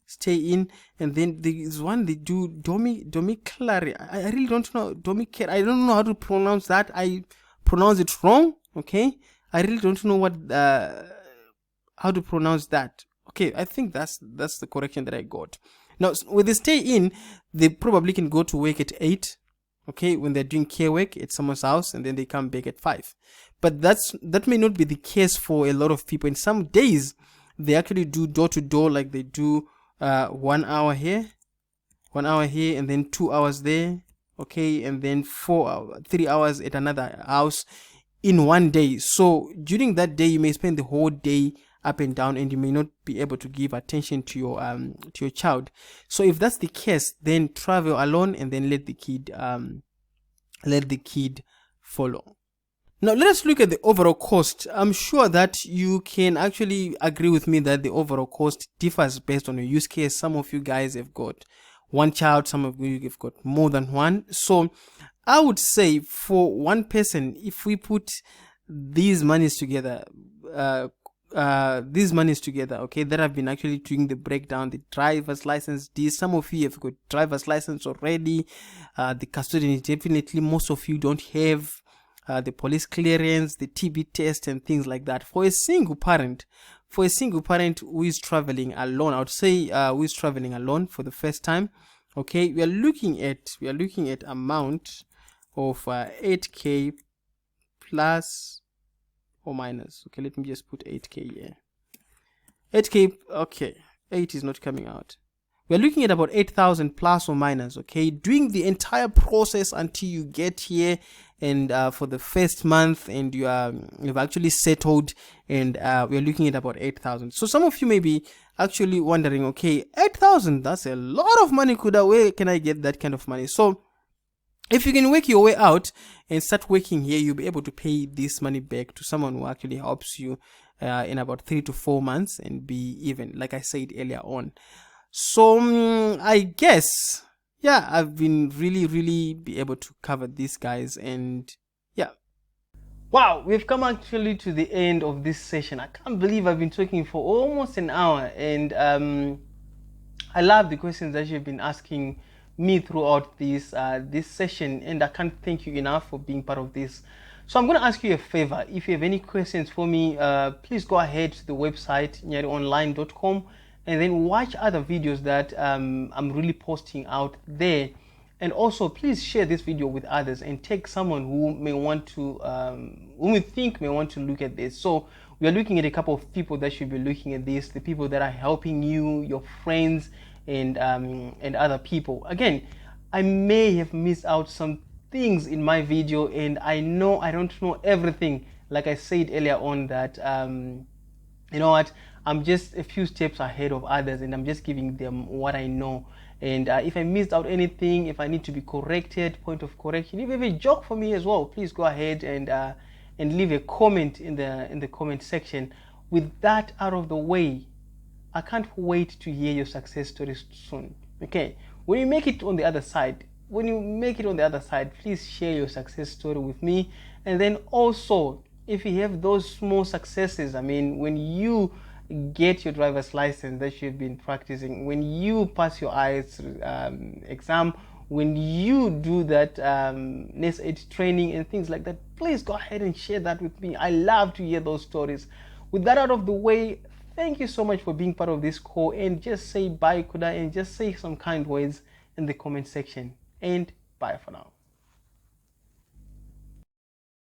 stay in, and then there is one they do domiciliary. I really don't know domiciliary. I don't know how to pronounce that. I pronounce it wrong. Okay, I really don't know what how to pronounce that. Okay, I think that's the correction that I got. Now with the stay in, they probably can go to work at 8. Okay, when they're doing care work at someone's house, and then they come back at 5. But that may not be the case for a lot of people. In some days, they actually do door to door, like they do 1 hour here, and then 2 hours there. Okay, and then 3 hours at another house in one day. So during that day, you may spend the whole day up and down, and you may not be able to give attention to your child. So if that's the case, then travel alone, and then let the kid follow. Now let us look at the overall cost. I'm sure that you can actually agree with me that the overall cost differs based on your use case. Some of you guys have got one child, some of you have got more than one. So I would say for one person, if we put these monies together, okay, that have been actually doing the breakdown, the driver's license. Some of you have got driver's license already. The custodian, definitely most of you don't have the police clearance, the TB test, and things like that. For a single parent who is traveling alone, I would say who is traveling alone for the first time, okay, we are looking at amount of 8k plus or minus. Okay, let me just put 8k here. 8k, okay, 8 is not coming out. We're looking at about 8,000 plus or minus. Okay, doing the entire process until you get here, and for the first month, and you've actually settled, and we're looking at about 8,000. So some of you may be actually wondering, okay, 8,000, that's a lot of money. Where can I get that kind of money? So if you can work your way out and start working here, you'll be able to pay this money back to someone who actually helps you in about 3 to 4 months and be even, like I said earlier on. So I guess, yeah, I've been really be able to cover these guys, and yeah. Wow, we've come actually to the end of this session. I can't believe I've been talking for almost an hour, and I love the questions that you've been asking me throughout this session, and I can't thank you enough for being part of this. So I'm going to ask you a favor. If you have any questions for me, please go ahead to the website nyarionline.com, and then watch other videos that I'm really posting out there. And also, please share this video with others and take someone who may want to, whom you think may want to look at this. So we are looking at a couple of people that should be looking at this, the people that are helping you, your friends, and other people. Again, I may have missed out some things in my video, and I know I don't know everything. Like I said earlier on that, you know what, I'm just a few steps ahead of others, and I'm just giving them what I know. And if I missed out anything, if I need to be corrected, point of correction, if you have a joke for me as well, please go ahead and leave a comment in the comment section. With that out of the way, I can't wait to hear your success stories soon. Okay, when you make it on the other side, please share your success story with me. And then also, if you have those small successes, I mean, when you get your driver's license that you've been practicing, when you pass your IELTS exam, when you do that next aid training and things like that, please go ahead and share that with me. I love to hear those stories. With that out of the way, thank you so much for being part of this call, and just say bye, Kuda, and just say some kind words in the comment section, and bye for now.